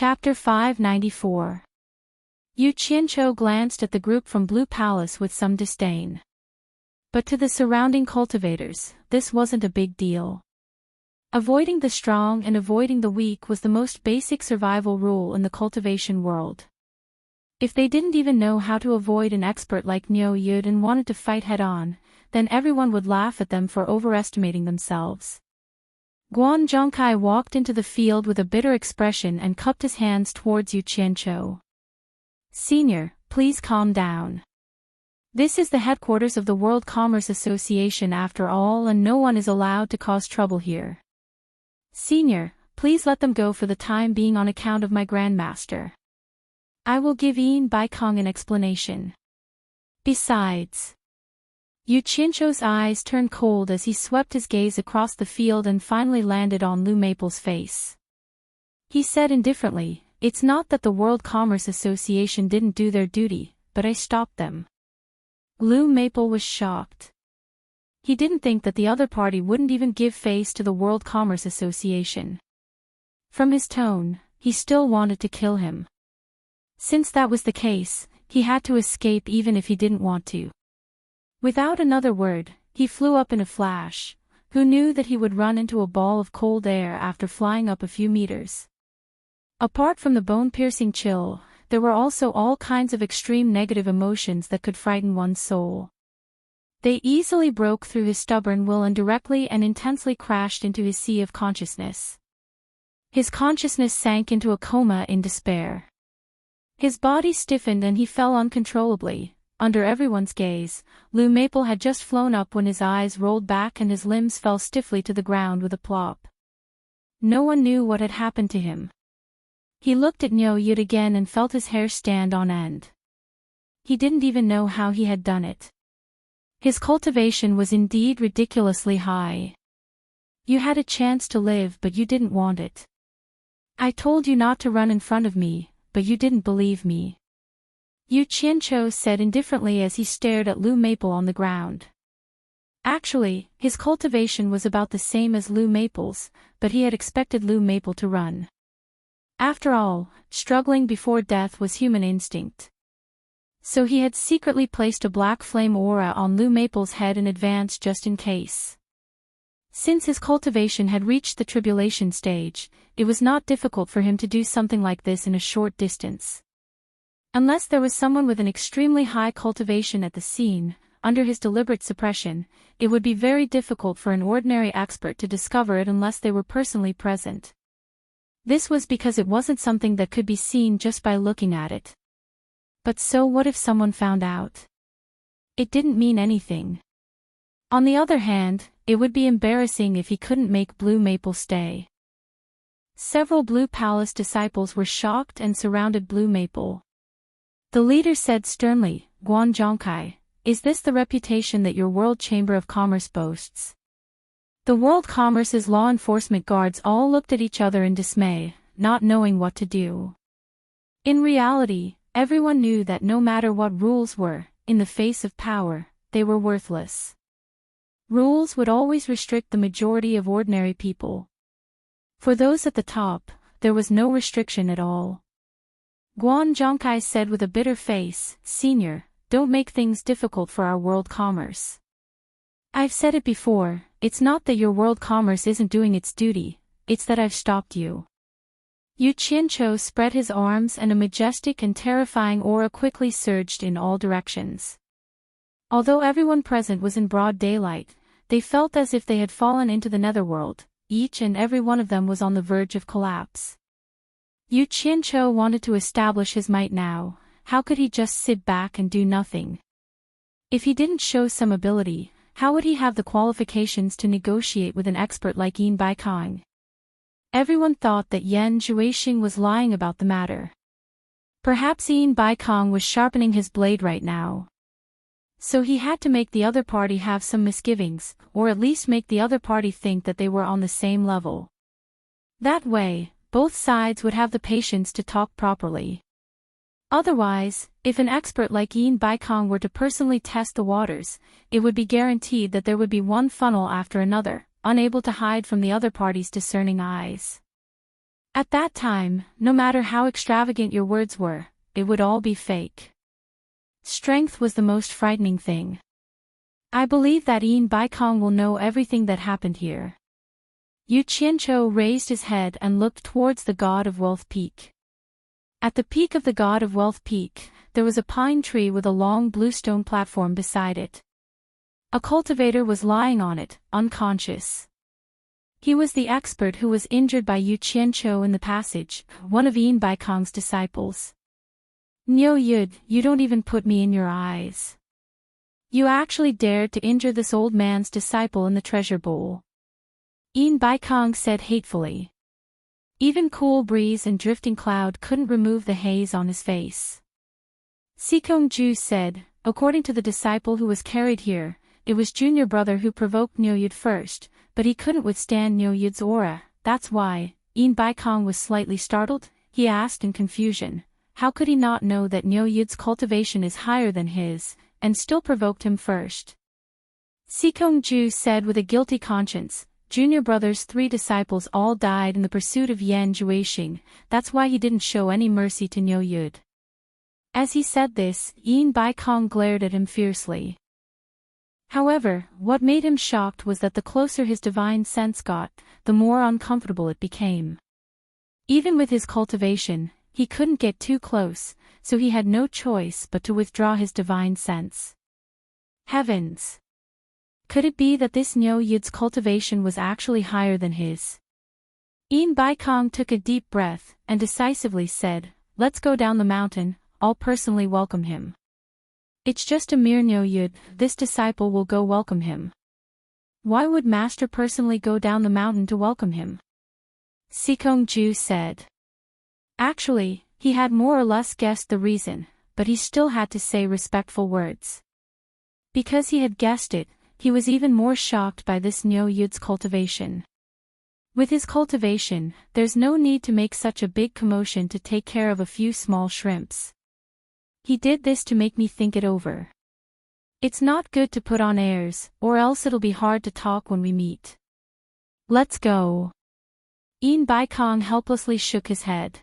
Chapter 594. Yu Qianqiu glanced at the group from Blue Palace with some disdain. But to the surrounding cultivators, this wasn't a big deal. Avoiding the strong and avoiding the weak was the most basic survival rule in the cultivation world. If they didn't even know how to avoid an expert like Niu Yud and wanted to fight head-on, then everyone would laugh at them for overestimating themselves. Guan Zhongkai walked into the field with a bitter expression and cupped his hands towards Yu Qianqiu. "Senior, please calm down. This is the headquarters of the World Commerce Association after all, and no one is allowed to cause trouble here. Senior, please let them go for the time being on account of my grandmaster. I will give Yin Baikong an explanation. Besides..." Yu Qianqiu's eyes turned cold as he swept his gaze across the field and finally landed on Lu Maple's face. He said indifferently, "It's not that the World Commerce Association didn't do their duty, but I stopped them." Lu Maple was shocked. He didn't think that the other party wouldn't even give face to the World Commerce Association. From his tone, he still wanted to kill him. Since that was the case, he had to escape even if he didn't want to. Without another word, he flew up in a flash. Who knew that he would run into a ball of cold air after flying up a few meters? Apart from the bone-piercing chill, there were also all kinds of extreme negative emotions that could frighten one's soul. They easily broke through his stubborn will and directly and intensely crashed into his sea of consciousness. His consciousness sank into a coma in despair. His body stiffened and he fell uncontrollably. Under everyone's gaze, Lu Maple had just flown up when his eyes rolled back and his limbs fell stiffly to the ground with a plop. No one knew what had happened to him. He looked at Niu Yud again and felt his hair stand on end. He didn't even know how he had done it. His cultivation was indeed ridiculously high. "You had a chance to live but you didn't want it. I told you not to run in front of me, but you didn't believe me," Yu Qianqiu said indifferently as he stared at Lu Maple on the ground. Actually, his cultivation was about the same as Lu Maple's, but he had expected Lu Maple to run. After all, struggling before death was human instinct. So he had secretly placed a black flame aura on Lu Maple's head in advance just in case. Since his cultivation had reached the tribulation stage, it was not difficult for him to do something like this in a short distance. Unless there was someone with an extremely high cultivation at the scene, under his deliberate suppression, it would be very difficult for an ordinary expert to discover it unless they were personally present. This was because it wasn't something that could be seen just by looking at it. But so what if someone found out? It didn't mean anything. On the other hand, it would be embarrassing if he couldn't make Blue Maple stay. Several Blue Palace disciples were shocked and surrounded Blue Maple. The leader said sternly, "Guan Zhongkai, is this the reputation that your World Chamber of Commerce boasts?" The World Commerce's law enforcement guards all looked at each other in dismay, not knowing what to do. In reality, everyone knew that no matter what rules were, in the face of power, they were worthless. Rules would always restrict the majority of ordinary people. For those at the top, there was no restriction at all. Guan Zhongkai said with a bitter face, "Senior, don't make things difficult for our world commerce. I've said it before, it's not that your world commerce isn't doing its duty, it's that I've stopped you." Yu Qianqiu spread his arms and a majestic and terrifying aura quickly surged in all directions. Although everyone present was in broad daylight, they felt as if they had fallen into the netherworld. Each and every one of them was on the verge of collapse. Yu Qianqiu wanted to establish his might now. How could he just sit back and do nothing? If he didn't show some ability, how would he have the qualifications to negotiate with an expert like Yin Baikong? Everyone thought that Yan Zhuixing was lying about the matter. Perhaps Yin Baikong was sharpening his blade right now. So he had to make the other party have some misgivings, or at least make the other party think that they were on the same level. That way, both sides would have the patience to talk properly. Otherwise, if an expert like Yin Baikong were to personally test the waters, it would be guaranteed that there would be one funnel after another, unable to hide from the other party's discerning eyes. At that time, no matter how extravagant your words were, it would all be fake. Strength was the most frightening thing. I believe that Yin Baikong will know everything that happened here. Yu Qianqiu raised his head and looked towards the God of Wealth Peak. At the peak of the God of Wealth Peak, there was a pine tree with a long bluestone platform beside it. A cultivator was lying on it, unconscious. He was the expert who was injured by Yu Qianqiu in the passage, one of Yin Baikong's disciples. Niu Yud, you don't even put me in your eyes. You actually dared to injure this old man's disciple in the treasure bowl. Yin Baikong said hatefully. Even cool breeze and drifting cloud couldn't remove the haze on his face. Sikong Ju said, according to the disciple who was carried here, it was junior brother who provoked Niu Yud first, but he couldn't withstand Niu Yud's aura, that's why. Yin Baikong was slightly startled. He asked in confusion, how could he not know that Niu Yud's cultivation is higher than his, and still provoked him first? Sikong Ju said with a guilty conscience, junior brother's 3 disciples all died in the pursuit of Yan Juexing, that's why he didn't show any mercy to Niu Yud. As he said this, Yin Baikong glared at him fiercely. However, what made him shocked was that the closer his divine sense got, the more uncomfortable it became. Even with his cultivation, he couldn't get too close, so he had no choice but to withdraw his divine sense. Heavens! Could it be that this Niu Yud's cultivation was actually higher than his? Yin Baikong took a deep breath and decisively said, let's go down the mountain, I'll personally welcome him. It's just a mere Niu Yud, this disciple will go welcome him. Why would Master personally go down the mountain to welcome him? Sikong Ju said. Actually, he had more or less guessed the reason, but he still had to say respectful words. Because he had guessed it, he was even more shocked by this Niu Yud's cultivation. With his cultivation, there's no need to make such a big commotion to take care of a few small shrimps. He did this to make me think it over. It's not good to put on airs, or else it'll be hard to talk when we meet. Let's go. Yin Baikong helplessly shook his head.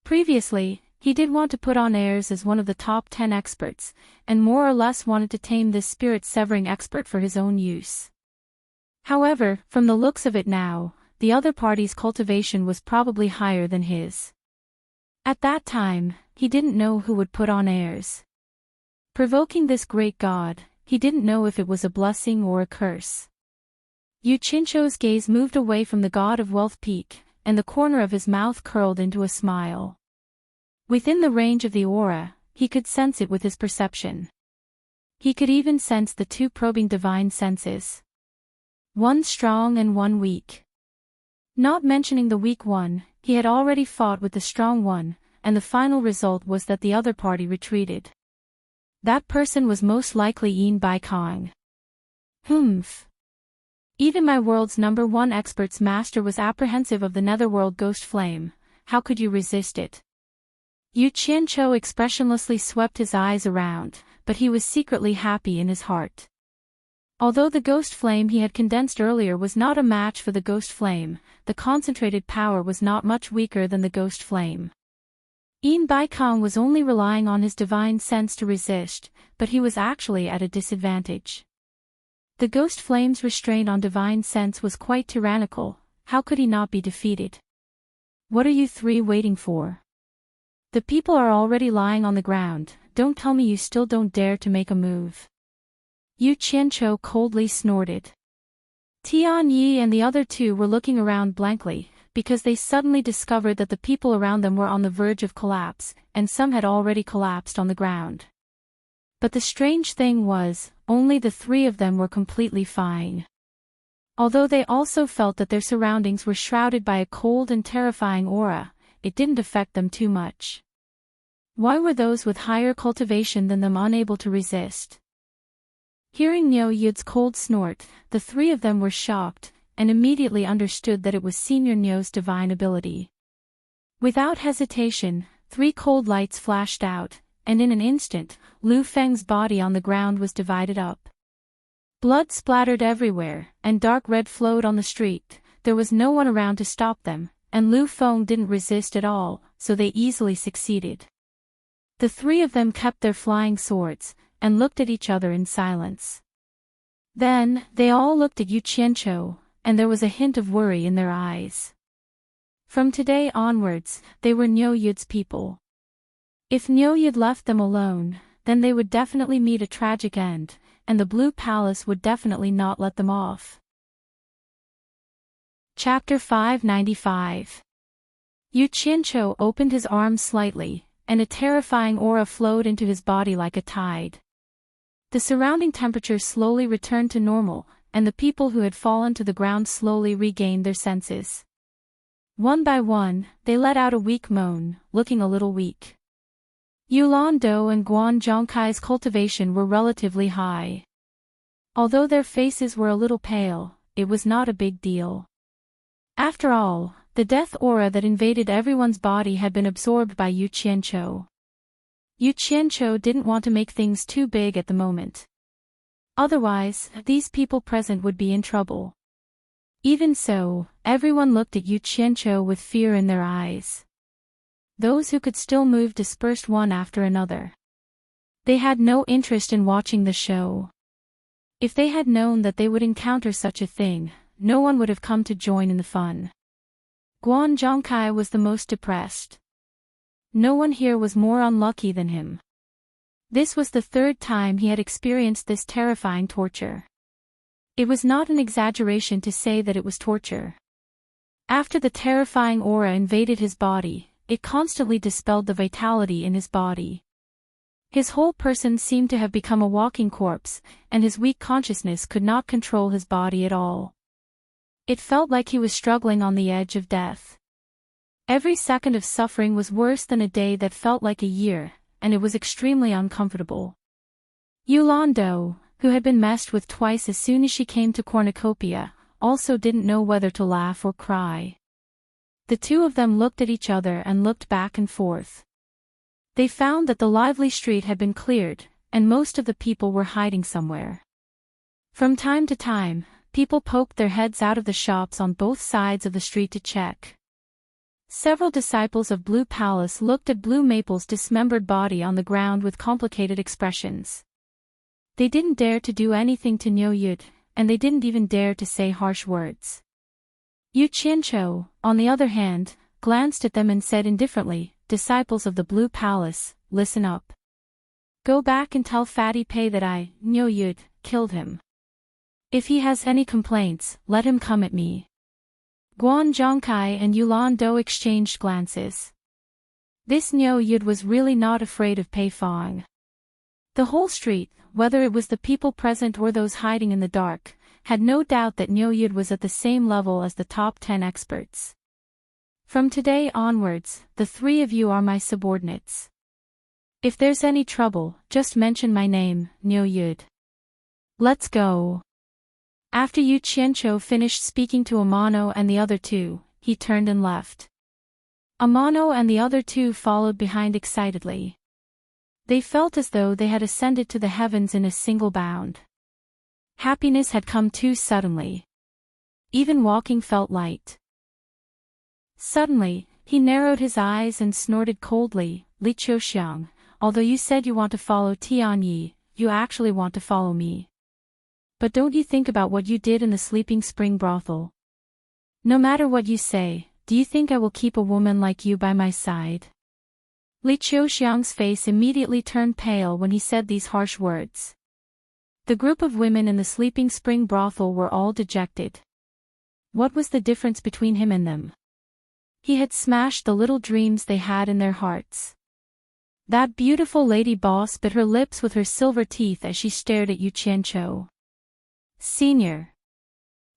Previously, he did want to put on airs as one of the top 10 experts, and more or less wanted to tame this spirit-severing expert for his own use. However, from the looks of it now, the other party's cultivation was probably higher than his. At that time, he didn't know who would put on airs. Provoking this great god, he didn't know if it was a blessing or a curse. Yu Qianqiu's gaze moved away from the god of Wealth Peak, and the corner of his mouth curled into a smile. Within the range of the aura, he could sense it with his perception. He could even sense the 2 probing divine senses. One strong and one weak. Not mentioning the weak one, he had already fought with the strong one, and the final result was that the other party retreated. That person was most likely Yin Baikong. Humph. Even my world's #1 expert's master was apprehensive of the netherworld ghost flame. How could you resist it? Yu Qianqiu expressionlessly swept his eyes around, but he was secretly happy in his heart. Although the ghost flame he had condensed earlier was not a match for the ghost flame, the concentrated power was not much weaker than the ghost flame. Yin Baikong was only relying on his divine sense to resist, but he was actually at a disadvantage. The ghost flame's restraint on divine sense was quite tyrannical. How could he not be defeated? What are you 3 waiting for? The people are already lying on the ground, don't tell me you still don't dare to make a move. Yu Qianqiu coldly snorted. Tian Yi and the other 2 were looking around blankly, because they suddenly discovered that the people around them were on the verge of collapse, and some had already collapsed on the ground. But the strange thing was, only the 3 of them were completely fine. Although they also felt that their surroundings were shrouded by a cold and terrifying aura, it didn't affect them too much. Why were those with higher cultivation than them unable to resist? Hearing Niu Yud's cold snort, the 3 of them were shocked, and immediately understood that it was Senior Niu's divine ability. Without hesitation, 3 cold lights flashed out, and in an instant, Lu Feng's body on the ground was divided up. Blood splattered everywhere, and dark red flowed on the street. There was no one around to stop them, and Lu Feng didn't resist at all, so they easily succeeded. The three of them kept their flying swords, and looked at each other in silence. Then, they all looked at Yu Qianqiu, and there was a hint of worry in their eyes. From today onwards, they were Niu Yud's people. If Niu Yud left them alone, then they would definitely meet a tragic end, and the Blue Palace would definitely not let them off. Chapter 595. Yu Qianqiu opened his arms slightly, and a terrifying aura flowed into his body like a tide. The surrounding temperature slowly returned to normal, and the people who had fallen to the ground slowly regained their senses. One by one, they let out a weak moan, looking a little weak. Yulan Do and Guan Zhongkai's cultivation were relatively high. Although their faces were a little pale, it was not a big deal. After all, the death aura that invaded everyone's body had been absorbed by Yu Qianqiu. Yu Qianqiu didn't want to make things too big at the moment. Otherwise, these people present would be in trouble. Even so, everyone looked at Yu Qianqiu with fear in their eyes. Those who could still move dispersed one after another. They had no interest in watching the show. If they had known that they would encounter such a thing, no one would have come to join in the fun. Guan Zhongkai was the most depressed. No one here was more unlucky than him. This was the third time he had experienced this terrifying torture. It was not an exaggeration to say that it was torture. After the terrifying aura invaded his body, it constantly dispelled the vitality in his body. His whole person seemed to have become a walking corpse, and his weak consciousness could not control his body at all. It felt like he was struggling on the edge of death. Every second of suffering was worse than a day that felt like a year, and it was extremely uncomfortable. Yulan Do, who had been messed with twice as soon as she came to cornucopia, also didn't know whether to laugh or cry. The two of them looked at each other and looked back and forth. They found that the lively street had been cleared, and most of the people were hiding somewhere. From time to time, people poked their heads out of the shops on both sides of the street to check. Several disciples of Blue Palace looked at Blue Maple's dismembered body on the ground with complicated expressions. They didn't dare to do anything to Niu Yud, and they didn't even dare to say harsh words. Yu Qianqiu, on the other hand, glanced at them and said indifferently, "Disciples of the Blue Palace, listen up. Go back and tell Fatty Pei that I, Niu Yud, killed him. If he has any complaints, let him come at me." Guan Zhongkai and Yulan Do exchanged glances. This Niu Yud was really not afraid of Pei Fong. The whole street, whether it was the people present or those hiding in the dark, had no doubt that Niu Yud was at the same level as the top 10 experts. From today onwards, the three of you are my subordinates. If there's any trouble, just mention my name, Niu Yud. Let's go. After Yu Qianqiu finished speaking to Amano and the other two, he turned and left. Amano and the other two followed behind excitedly. They felt as though they had ascended to the heavens in a single bound. Happiness had come too suddenly. Even walking felt light. Suddenly, he narrowed his eyes and snorted coldly, "Li Qiuxiang, although you said you want to follow Tianyi, you actually want to follow me. But don't you think about what you did in the Sleeping Spring brothel? No matter what you say, do you think I will keep a woman like you by my side?" Li Qiuxiang's face immediately turned pale when he said these harsh words. The group of women in the Sleeping Spring brothel were all dejected. What was the difference between him and them? He had smashed the little dreams they had in their hearts. That beautiful lady boss bit her lips with her silver teeth as she stared at Yu Qianqiu. "Senior."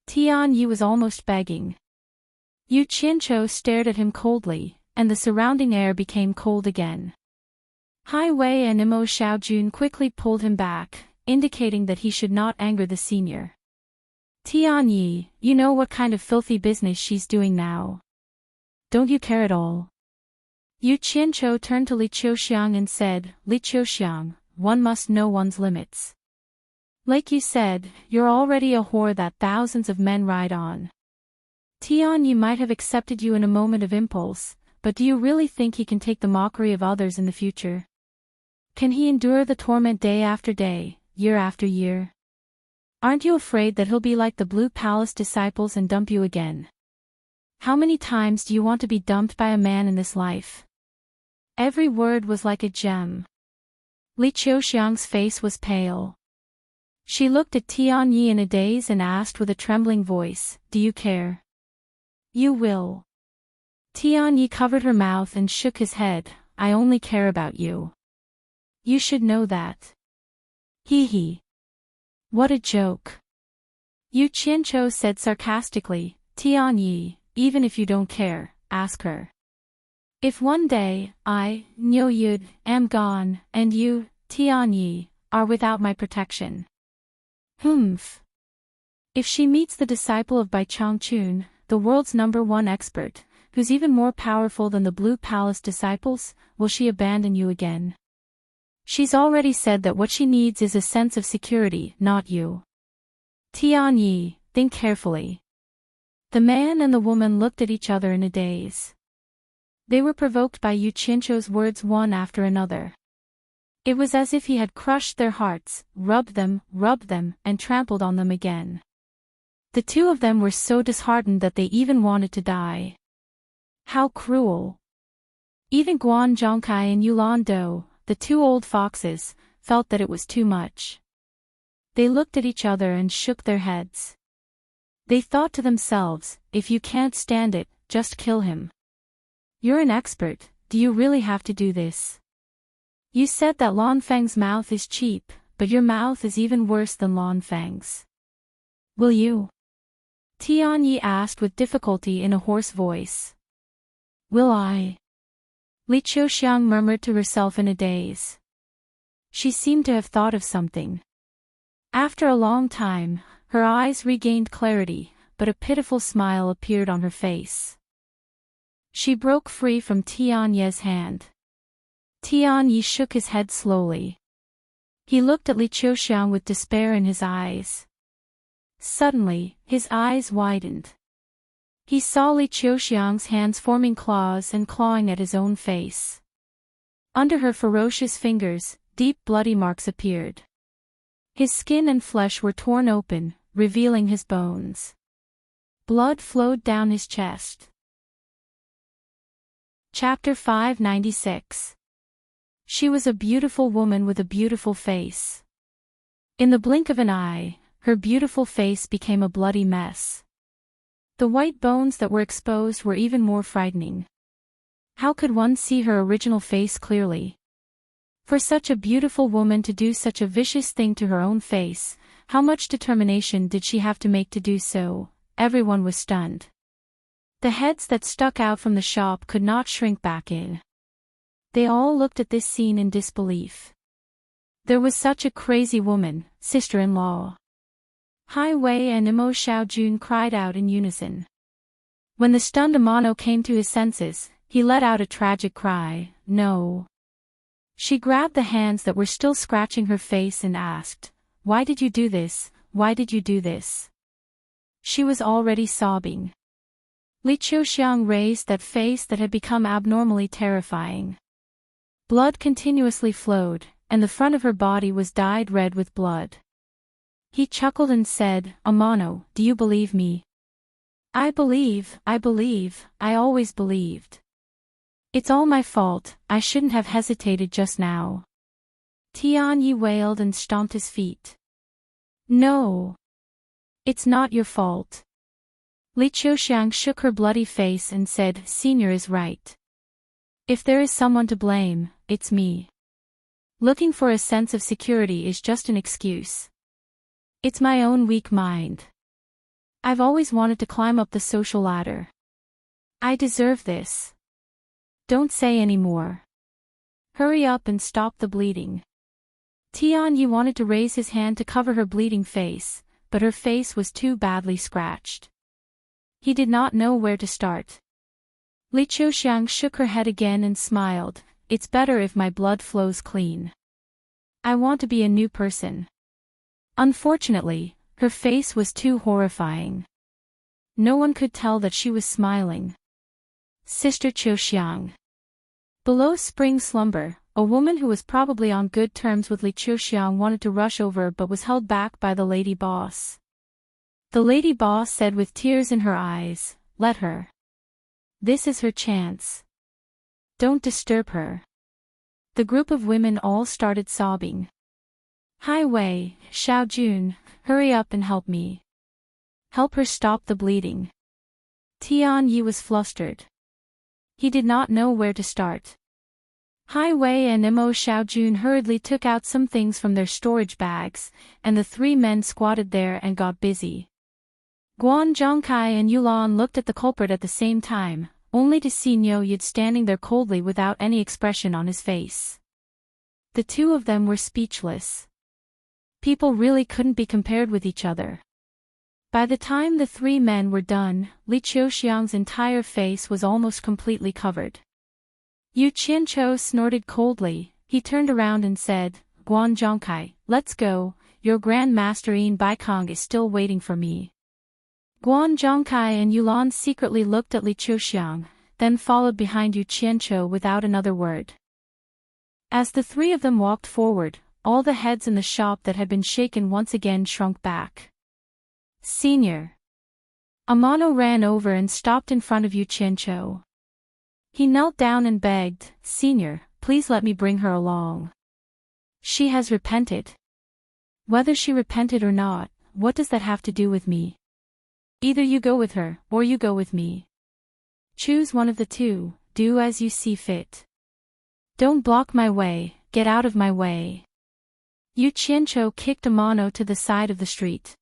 Tian Yi was almost begging. Yu Qianqiu stared at him coldly, and the surrounding air became cold again. Hai Wei and Imo Xiaojun quickly pulled him back, indicating that he should not anger the senior. "Tian Yi, you know what kind of filthy business she's doing now. Don't you care at all?" Yu Qianqiu turned to Li Qiuxiang and said, "Li Qiuxiang, one must know one's limits. Like you said, you're already a whore that thousands of men ride on. Tianyi might have accepted you in a moment of impulse, but do you really think he can take the mockery of others in the future? Can he endure the torment day after day, year after year? Aren't you afraid that he'll be like the Blue Palace disciples and dump you again? How many times do you want to be dumped by a man in this life? Every word was like a gem. Li Qiuxiang's face was pale. She looked at Tianyi in a daze and asked with a trembling voice, "Do you care?" "You will." Tianyi covered her mouth and shook his head, "I only care about you. You should know that." Hee hee. What a joke. Yu Qianzhou said sarcastically, "Tianyi, even if you don't care, ask her. If one day, I, Niu Yud, am gone, and you, Tianyi, are without my protection. Humph. If she meets the disciple of Bai Changchun, the world's #1 expert, who's even more powerful than the Blue Palace disciples, will she abandon you again? She's already said that what she needs is a sense of security, not you. Tianyi, think carefully." The man and the woman looked at each other in a daze. They were provoked by Yu Qianzhou's words one after another. It was as if he had crushed their hearts, rubbed them, and trampled on them again. The two of them were so disheartened that they even wanted to die. How cruel! Even Guan Zhongkai and Yulan Do, the two old foxes, felt that it was too much. They looked at each other and shook their heads. They thought to themselves, if you can't stand it, just kill him. You're an expert, do you really have to do this? You said that Lan Feng's mouth is cheap, but your mouth is even worse than Lan Feng's. Will you? Tianyi asked with difficulty in a hoarse voice. Will I? Li Qiuxiang murmured to herself in a daze. She seemed to have thought of something. After a long time, her eyes regained clarity, but a pitiful smile appeared on her face. She broke free from Tianyi's hand. Tianyi shook his head slowly. He looked at Li Qiuxiang with despair in his eyes. Suddenly, his eyes widened. He saw Li Qiuxiang's hands forming claws and clawing at his own face. Under her ferocious fingers, deep bloody marks appeared. His skin and flesh were torn open, revealing his bones. Blood flowed down his chest. Chapter 596. She was a beautiful woman with a beautiful face. In the blink of an eye, her beautiful face became a bloody mess. The white bones that were exposed were even more frightening. How could one see her original face clearly? For such a beautiful woman to do such a vicious thing to her own face, how much determination did she have to make to do so? Everyone was stunned. The heads that stuck out from the shop could not shrink back in. They all looked at this scene in disbelief. There was such a crazy woman, sister-in-law. Hai Wei and Imo Xiaojun cried out in unison. When the stunned Amano came to his senses, he let out a tragic cry, "No." She grabbed the hands that were still scratching her face and asked, "Why did you do this? Why did you do this?" She was already sobbing. Li Qiuxiang raised that face that had become abnormally terrifying. Blood continuously flowed, and the front of her body was dyed red with blood. He chuckled and said, "Amano, do you believe me?" I believe, I always believed. It's all my fault, I shouldn't have hesitated just now." Tianyi wailed and stomped his feet. "No. It's not your fault." Li Qiuxiang shook her bloody face and said, "Senior is right. If there is someone to blame, it's me. Looking for a sense of security is just an excuse. It's my own weak mind. I've always wanted to climb up the social ladder. I deserve this. Don't say any more. Hurry up and stop the bleeding." Tianyi wanted to raise his hand to cover her bleeding face, but her face was too badly scratched. He did not know where to start. Li Qiuxiang shook her head again and smiled, "It's better if my blood flows clean. I want to be a new person." Unfortunately, her face was too horrifying. No one could tell that she was smiling. Sister Qiuxiang. Below spring slumber, a woman who was probably on good terms with Li Qiuxiang wanted to rush over but was held back by the lady boss. The lady boss said with tears in her eyes, "Let her. This is her chance. Don't disturb her." The group of women all started sobbing. "Hai Wei, Xiaojun, hurry up and help me. Help her stop the bleeding." Tian Yi was flustered. He did not know where to start. Hai Wei and Mo Xiaojun hurriedly took out some things from their storage bags, and the three men squatted there and got busy. Guan Zhongkai and Yulan looked at the culprit at the same time, only to see Niu Yud standing there coldly without any expression on his face. The two of them were speechless. People really couldn't be compared with each other. By the time the three men were done, Li Qiuxiang's entire face was almost completely covered. Yu Qianchou snorted coldly. He turned around and said, "Guan Zhongkai, let's go, your Grand Master Yin Baikong is still waiting for me." Guan Zhongkai and Yulan secretly looked at Li Qiuxiang, then followed behind Yu Qianchou without another word. As the three of them walked forward, all the heads in the shop that had been shaken once again shrunk back. "Senior." Amano ran over and stopped in front of Yu Qianchou. He knelt down and begged, "Senior, please let me bring her along. She has repented." "Whether she repented or not, what does that have to do with me? Either you go with her, or you go with me. Choose one of the two, do as you see fit. Don't block my way, get out of my way." Yu Qianchou kicked Amano to the side of the street.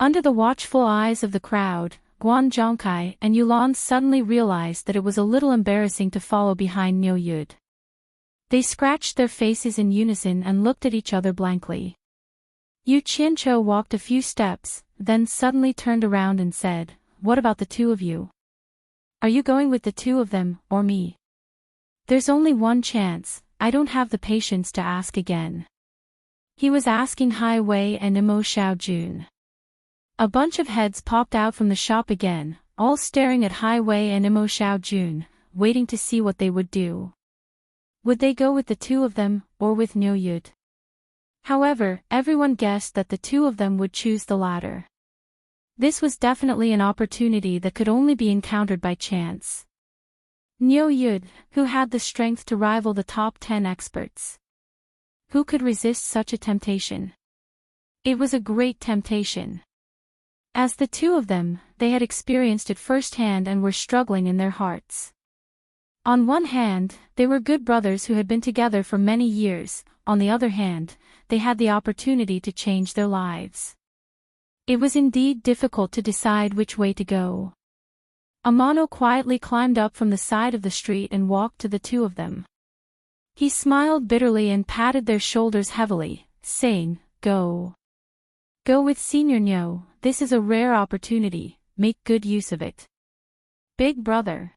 Under the watchful eyes of the crowd, Guan Zhongkai and Yulan suddenly realized that it was a little embarrassing to follow behind Niu Yud. They scratched their faces in unison and looked at each other blankly. Yu Qianchou walked a few steps, then suddenly turned around and said, "What about the two of you? Are you going with the two of them, or me? There's only one chance, I don't have the patience to ask again." He was asking Hai Wei and Mo Xiaojun. A bunch of heads popped out from the shop again, all staring at Hai Wei and Mo Xiaojun, waiting to see what they would do. Would they go with the two of them, or with Niu Yud? However, everyone guessed that the two of them would choose the latter. This was definitely an opportunity that could only be encountered by chance. Niu Yud, who had the strength to rival the top 10 experts. Who could resist such a temptation? It was a great temptation. As the two of them, they had experienced it firsthand and were struggling in their hearts. On one hand, they were good brothers who had been together for many years, on the other hand, they had the opportunity to change their lives. It was indeed difficult to decide which way to go. Amano quietly climbed up from the side of the street and walked to the two of them. He smiled bitterly and patted their shoulders heavily, saying, "Go. Go with Senior Niu, this is a rare opportunity, make good use of it." "Big brother."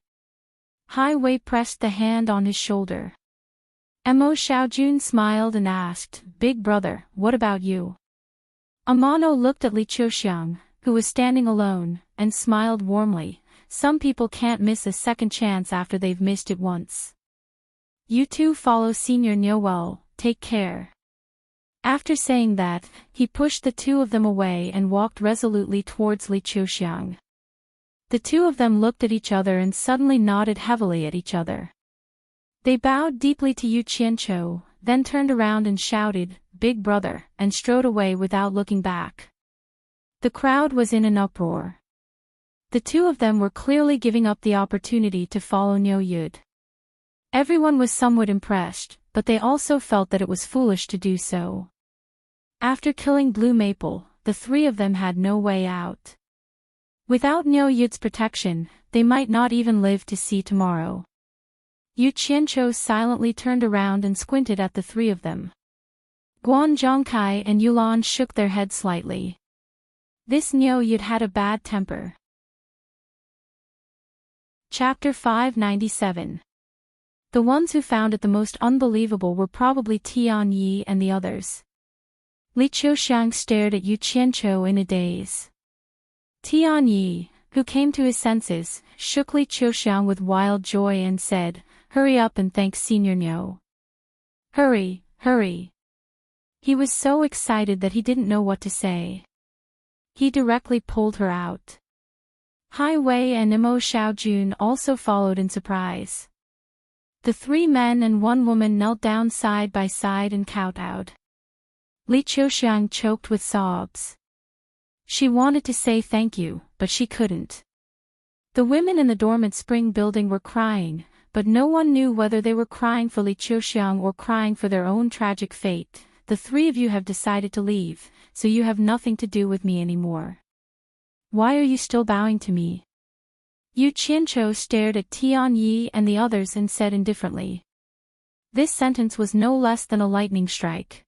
Hai Wei pressed the hand on his shoulder. Mo Xiaojun smiled and asked, "Big brother, what about you?" Amano looked at Li Qiuxiang, who was standing alone, and smiled warmly. Some people can't miss a second chance after they've missed it once. "You two follow Senior Niu well, take care." After saying that, he pushed the two of them away and walked resolutely towards Li Qiuxiang. The two of them looked at each other and suddenly nodded heavily at each other. They bowed deeply to Yu Qianchou, then turned around and shouted, "Big brother," and strode away without looking back. The crowd was in an uproar. The two of them were clearly giving up the opportunity to follow Niu Yud. Everyone was somewhat impressed, but they also felt that it was foolish to do so. After killing Blue Maple, the three of them had no way out. Without Niu Yud's protection, they might not even live to see tomorrow. Yu Qianchou silently turned around and squinted at the three of them. Guan Zhongkai and Yulan shook their heads slightly. This Niu Yud had a bad temper. Chapter 597. The ones who found it the most unbelievable were probably Tian Yi and the others. Li Qiuxiang stared at Yu Qianchou in a daze. Tian Yi, who came to his senses, shook Li Qiuxiang with wild joy and said, "Hurry up and thank Senior Niu. Hurry, hurry." He was so excited that he didn't know what to say. He directly pulled her out. Hai Wei and Imo Xiaojun also followed in surprise. The 3 men and 1 woman knelt down side by side and kowtowed. Li Qiuxiang choked with sobs. She wanted to say thank you, but she couldn't. The women in the dormant spring building were crying, but no one knew whether they were crying for Li Qiuxiang or crying for their own tragic fate. "The 3 of you have decided to leave, so you have nothing to do with me anymore. Why are you still bowing to me?" Yu Qianzhou stared at Tian Yi and the others and said indifferently. This sentence was no less than a lightning strike.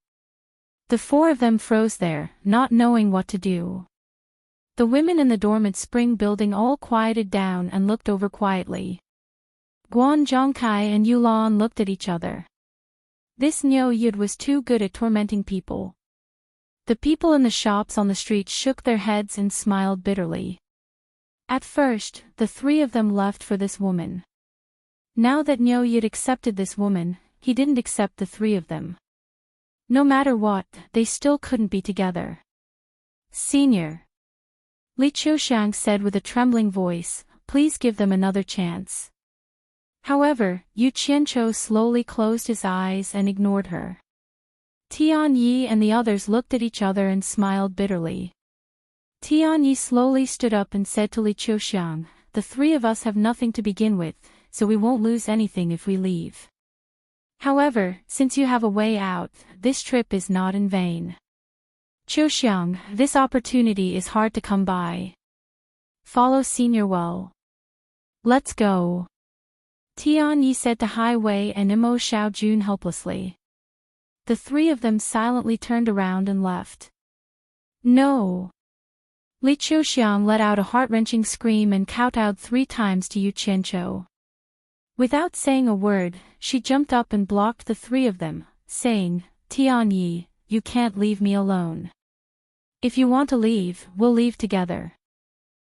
The 4 of them froze there, not knowing what to do. The women in the dormant spring building all quieted down and looked over quietly. Guan Zhongkai and Yulan looked at each other. This Niu Yud was too good at tormenting people. The people in the shops on the street shook their heads and smiled bitterly. At first, the 3 of them left for this woman. Now that Niu Yud accepted this woman, he didn't accept the 3 of them. No matter what, they still couldn't be together. "Senior," Li Qiuxiang said with a trembling voice, "please give them another chance." However, Yu Qianzhou slowly closed his eyes and ignored her. Tian Yi and the others looked at each other and smiled bitterly. Tian Yi slowly stood up and said to Li Qiuxiang, "The 3 of us have nothing to begin with, so we won't lose anything if we leave. However, since you have a way out, this trip is not in vain. Qiuxiang, this opportunity is hard to come by. Follow Senior well. Let's go." Tian Yi said to Hai Wei and Imo Xiaojun helplessly. The 3 of them silently turned around and left. "No!" Li Qiuxiang let out a heart-wrenching scream and kowtowed 3 times to Yu Qianzhou. Without saying a word, she jumped up and blocked the 3 of them, saying, "Tian Yi, you can't leave me alone. If you want to leave, we'll leave together."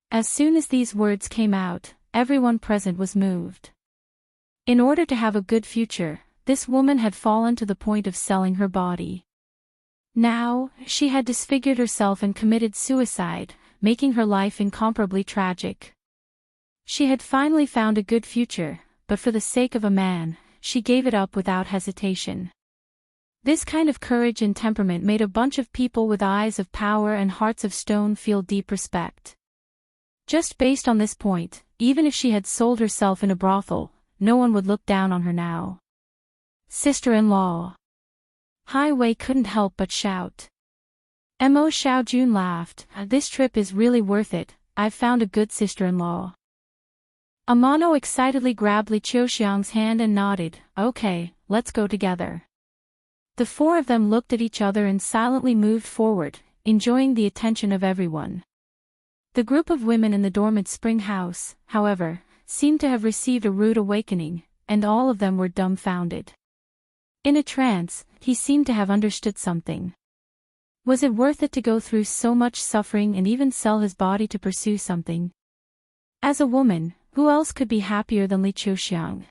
As soon as these words came out, everyone present was moved. In order to have a good future, this woman had fallen to the point of selling her body. Now, she had disfigured herself and committed suicide, making her life incomparably tragic. She had finally found a good future, but for the sake of a man, she gave it up without hesitation. This kind of courage and temperament made a bunch of people with eyes of power and hearts of stone feel deep respect. Just based on this point, even if she had sold herself in a brothel, no one would look down on her now. "Sister-in-law!" Hai Wei couldn't help but shout. Mo Xiaojun laughed, "This trip is really worth it, I've found a good sister-in-law." Amano excitedly grabbed Li Qiuxiang's hand and nodded, "Okay, let's go together." The 4 of them looked at each other and silently moved forward, enjoying the attention of everyone. The group of women in the dormant spring house, however, seemed to have received a rude awakening, and all of them were dumbfounded. In a trance, he seemed to have understood something. Was it worth it to go through so much suffering and even sell his body to pursue something? As a woman, who else could be happier than Li Qiuxiang?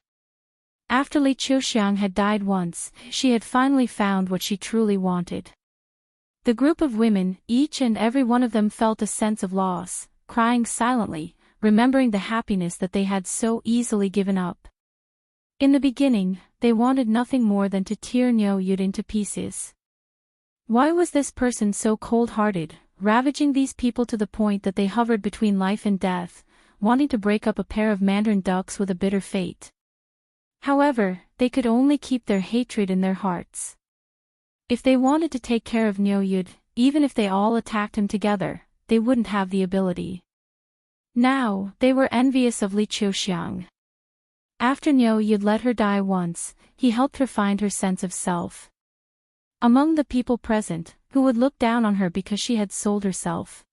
After Li Qiuxiang had died once, she had finally found what she truly wanted. The group of women, each and every one of them felt a sense of loss, crying silently, remembering the happiness that they had so easily given up. In the beginning, they wanted nothing more than to tear Niu Yud into pieces. Why was this person so cold-hearted, ravaging these people to the point that they hovered between life and death, wanting to break up a pair of mandarin ducks with a bitter fate? However, they could only keep their hatred in their hearts. If they wanted to take care of Niu Yud, even if they all attacked him together, they wouldn't have the ability. Now, they were envious of Li Qiuxiang. After Niu Yud let her die once, he helped her find her sense of self. Among the people present, who would look down on her because she had sold herself,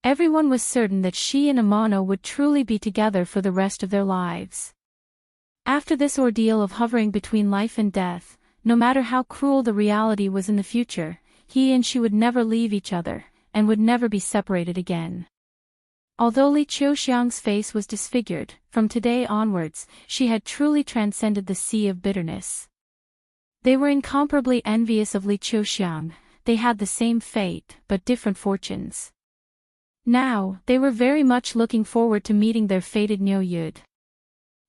everyone was certain that she and Amano would truly be together for the rest of their lives. After this ordeal of hovering between life and death, no matter how cruel the reality was in the future, he and she would never leave each other, and would never be separated again. Although Li Qiuxiang's face was disfigured, from today onwards, she had truly transcended the sea of bitterness. They were incomparably envious of Li Qiuxiang. They had the same fate, but different fortunes. Now, they were very much looking forward to meeting their fated Niu Yud.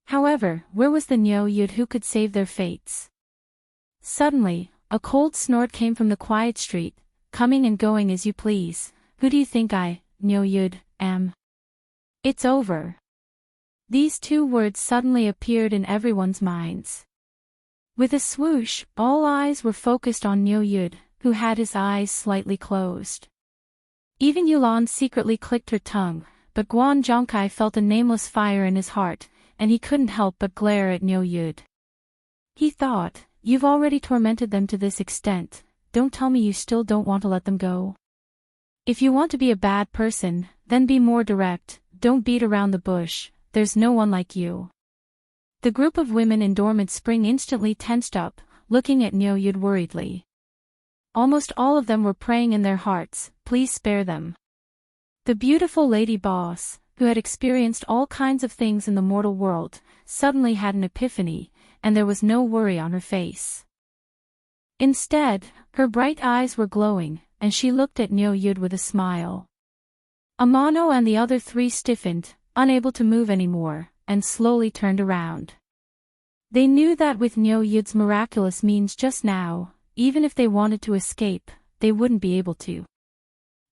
However, where was the Niu Yud who could save their fates? Suddenly, a cold snort came from the quiet street, coming and going as you please. Who do you think I, Niu Yud, am? It's over. These two words suddenly appeared in everyone's minds. With a swoosh, all eyes were focused on Niu Yud, who had his eyes slightly closed. Even Yulan secretly clicked her tongue, but Guan Zhongkai felt a nameless fire in his heart, and he couldn't help but glare at Niu Yud. He thought, you've already tormented them to this extent, don't tell me you still don't want to let them go. If you want to be a bad person, then be more direct, don't beat around the bush, there's no one like you. The group of women in dormant spring instantly tensed up, looking at Niu Yud worriedly. Almost all of them were praying in their hearts, please spare them. The beautiful lady boss, who had experienced all kinds of things in the mortal world, suddenly had an epiphany, and there was no worry on her face. Instead, her bright eyes were glowing, and she looked at Niu Yud with a smile. Amano and the other three stiffened, unable to move anymore, and slowly turned around. They knew that with Niu Yud's miraculous means just now, even if they wanted to escape, they wouldn't be able to.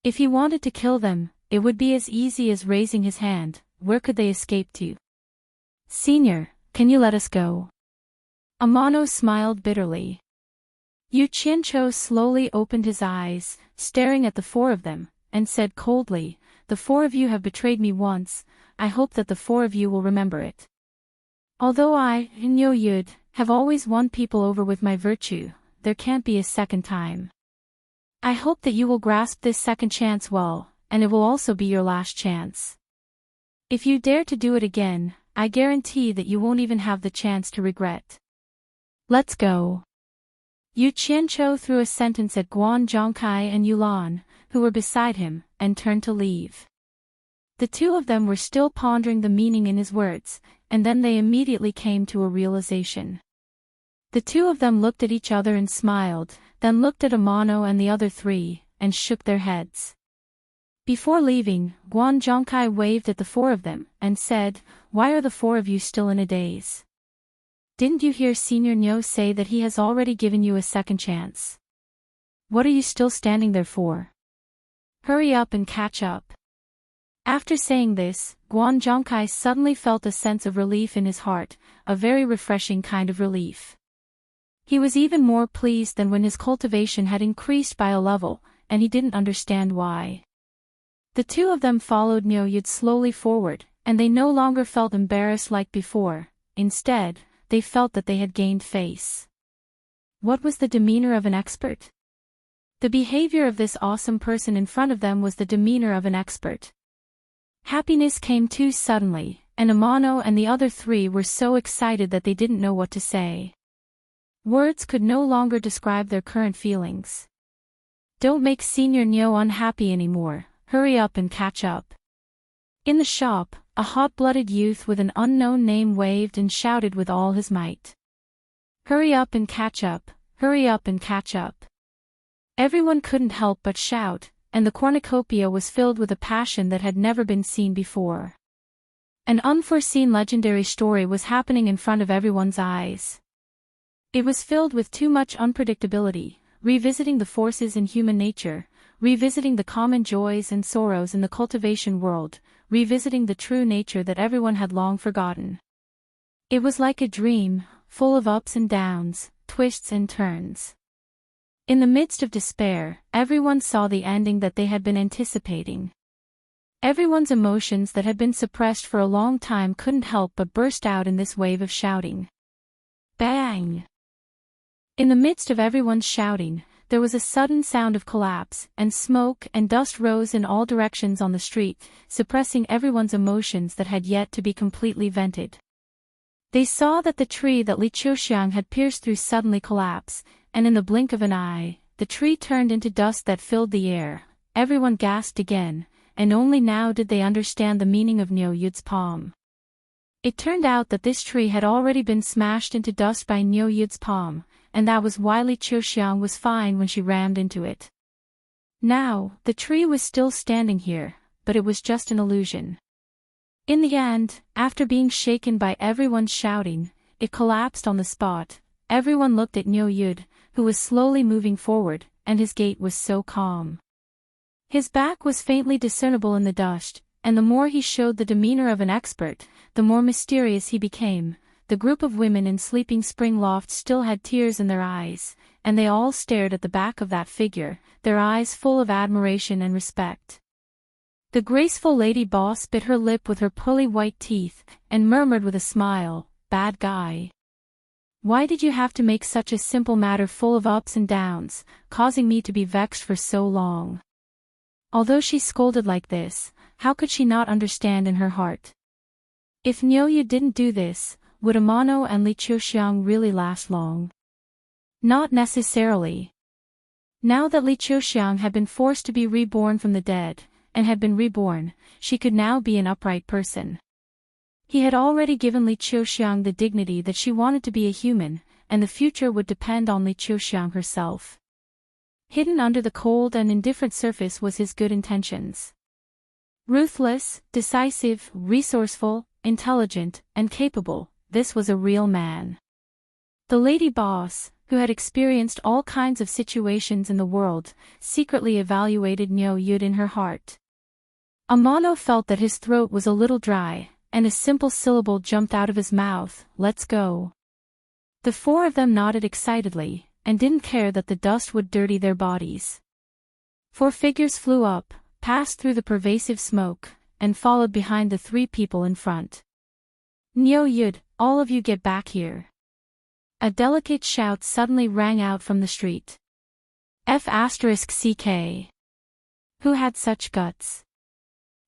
If he wanted to kill them, it would be as easy as raising his hand. Where could they escape to? Senior, can you let us go? Amano smiled bitterly. Yu Qianqiu slowly opened his eyes, staring at the four of them, and said coldly, the four of you have betrayed me once, I hope that the four of you will remember it. Although I, Niu Yud, have always won people over with my virtue, there can't be a second time. I hope that you will grasp this second chance well, and it will also be your last chance. If you dare to do it again, I guarantee that you won't even have the chance to regret. Let's go. Yu Qianqiu threw a sentence at Guan Zhongkai and Yulan, who were beside him, and turned to leave. The two of them were still pondering the meaning in his words, and then they immediately came to a realization. The two of them looked at each other and smiled, then looked at Amano and the other three, and shook their heads. Before leaving, Guan Zhongkai waved at the four of them, and said, why are the four of you still in a daze? Didn't you hear Senior Niu say that he has already given you a second chance? What are you still standing there for? Hurry up and catch up. After saying this, Guan Zhongkai suddenly felt a sense of relief in his heart, a very refreshing kind of relief. He was even more pleased than when his cultivation had increased by a level, and he didn't understand why. The two of them followed Niu Yud slowly forward, and they no longer felt embarrassed like before. Instead, they felt that they had gained face. What was the demeanor of an expert? The behavior of this awesome person in front of them was the demeanor of an expert. Happiness came too suddenly, and Amano and the other three were so excited that they didn't know what to say. Words could no longer describe their current feelings. Don't make Senior Niu unhappy anymore, hurry up and catch up. In the shop, a hot-blooded youth with an unknown name waved and shouted with all his might. Hurry up and catch up, hurry up and catch up. Everyone couldn't help but shout, and the cornucopia was filled with a passion that had never been seen before. An unforeseen legendary story was happening in front of everyone's eyes. It was filled with too much unpredictability, revisiting the forces in human nature, revisiting the common joys and sorrows in the cultivation world, revisiting the true nature that everyone had long forgotten. It was like a dream, full of ups and downs, twists and turns. In the midst of despair, everyone saw the ending that they had been anticipating. Everyone's emotions that had been suppressed for a long time couldn't help but burst out in this wave of shouting. Bang! In the midst of everyone's shouting, there was a sudden sound of collapse, and smoke and dust rose in all directions on the street, suppressing everyone's emotions that had yet to be completely vented. They saw that the tree that Li Qiuxiang had pierced through suddenly collapsed, and in the blink of an eye, the tree turned into dust that filled the air. Everyone gasped again, and only now did they understand the meaning of Nyo Yud's palm. It turned out that this tree had already been smashed into dust by Nyo Yud's palm, and that was why Li Qiuxiang was fine when she rammed into it. Now, the tree was still standing here, but it was just an illusion. In the end, after being shaken by everyone shouting, it collapsed on the spot. Everyone looked at Nyo Yud, who was slowly moving forward, and his gait was so calm. His back was faintly discernible in the dust, and the more he showed the demeanor of an expert, the more mysterious he became. The group of women in Sleeping Spring Loft still had tears in their eyes, and they all stared at the back of that figure, their eyes full of admiration and respect. The graceful lady boss bit her lip with her pearly white teeth, and murmured with a smile, "Bad guy. Why did you have to make such a simple matter full of ups and downs, causing me to be vexed for so long?" Although she scolded like this, how could she not understand in her heart? If Nyo Yud didn't do this, would Amano and Li Qiuxiang really last long? Not necessarily. Now that Li Qiuxiang had been forced to be reborn from the dead, and had been reborn, she could now be an upright person. He had already given Li Qiuxiang the dignity that she wanted to be a human, and the future would depend on Li Qiuxiang herself. Hidden under the cold and indifferent surface was his good intentions. Ruthless, decisive, resourceful, intelligent, and capable, this was a real man. The lady boss, who had experienced all kinds of situations in the world, secretly evaluated Nyo Yud in her heart. Amano felt that his throat was a little dry, and a simple syllable jumped out of his mouth, "Let's go." The four of them nodded excitedly, and didn't care that the dust would dirty their bodies. Four figures flew up, passed through the pervasive smoke, and followed behind the three people in front. "Nyo Yud, all of you get back here." A delicate shout suddenly rang out from the street. F***CK. Who had such guts?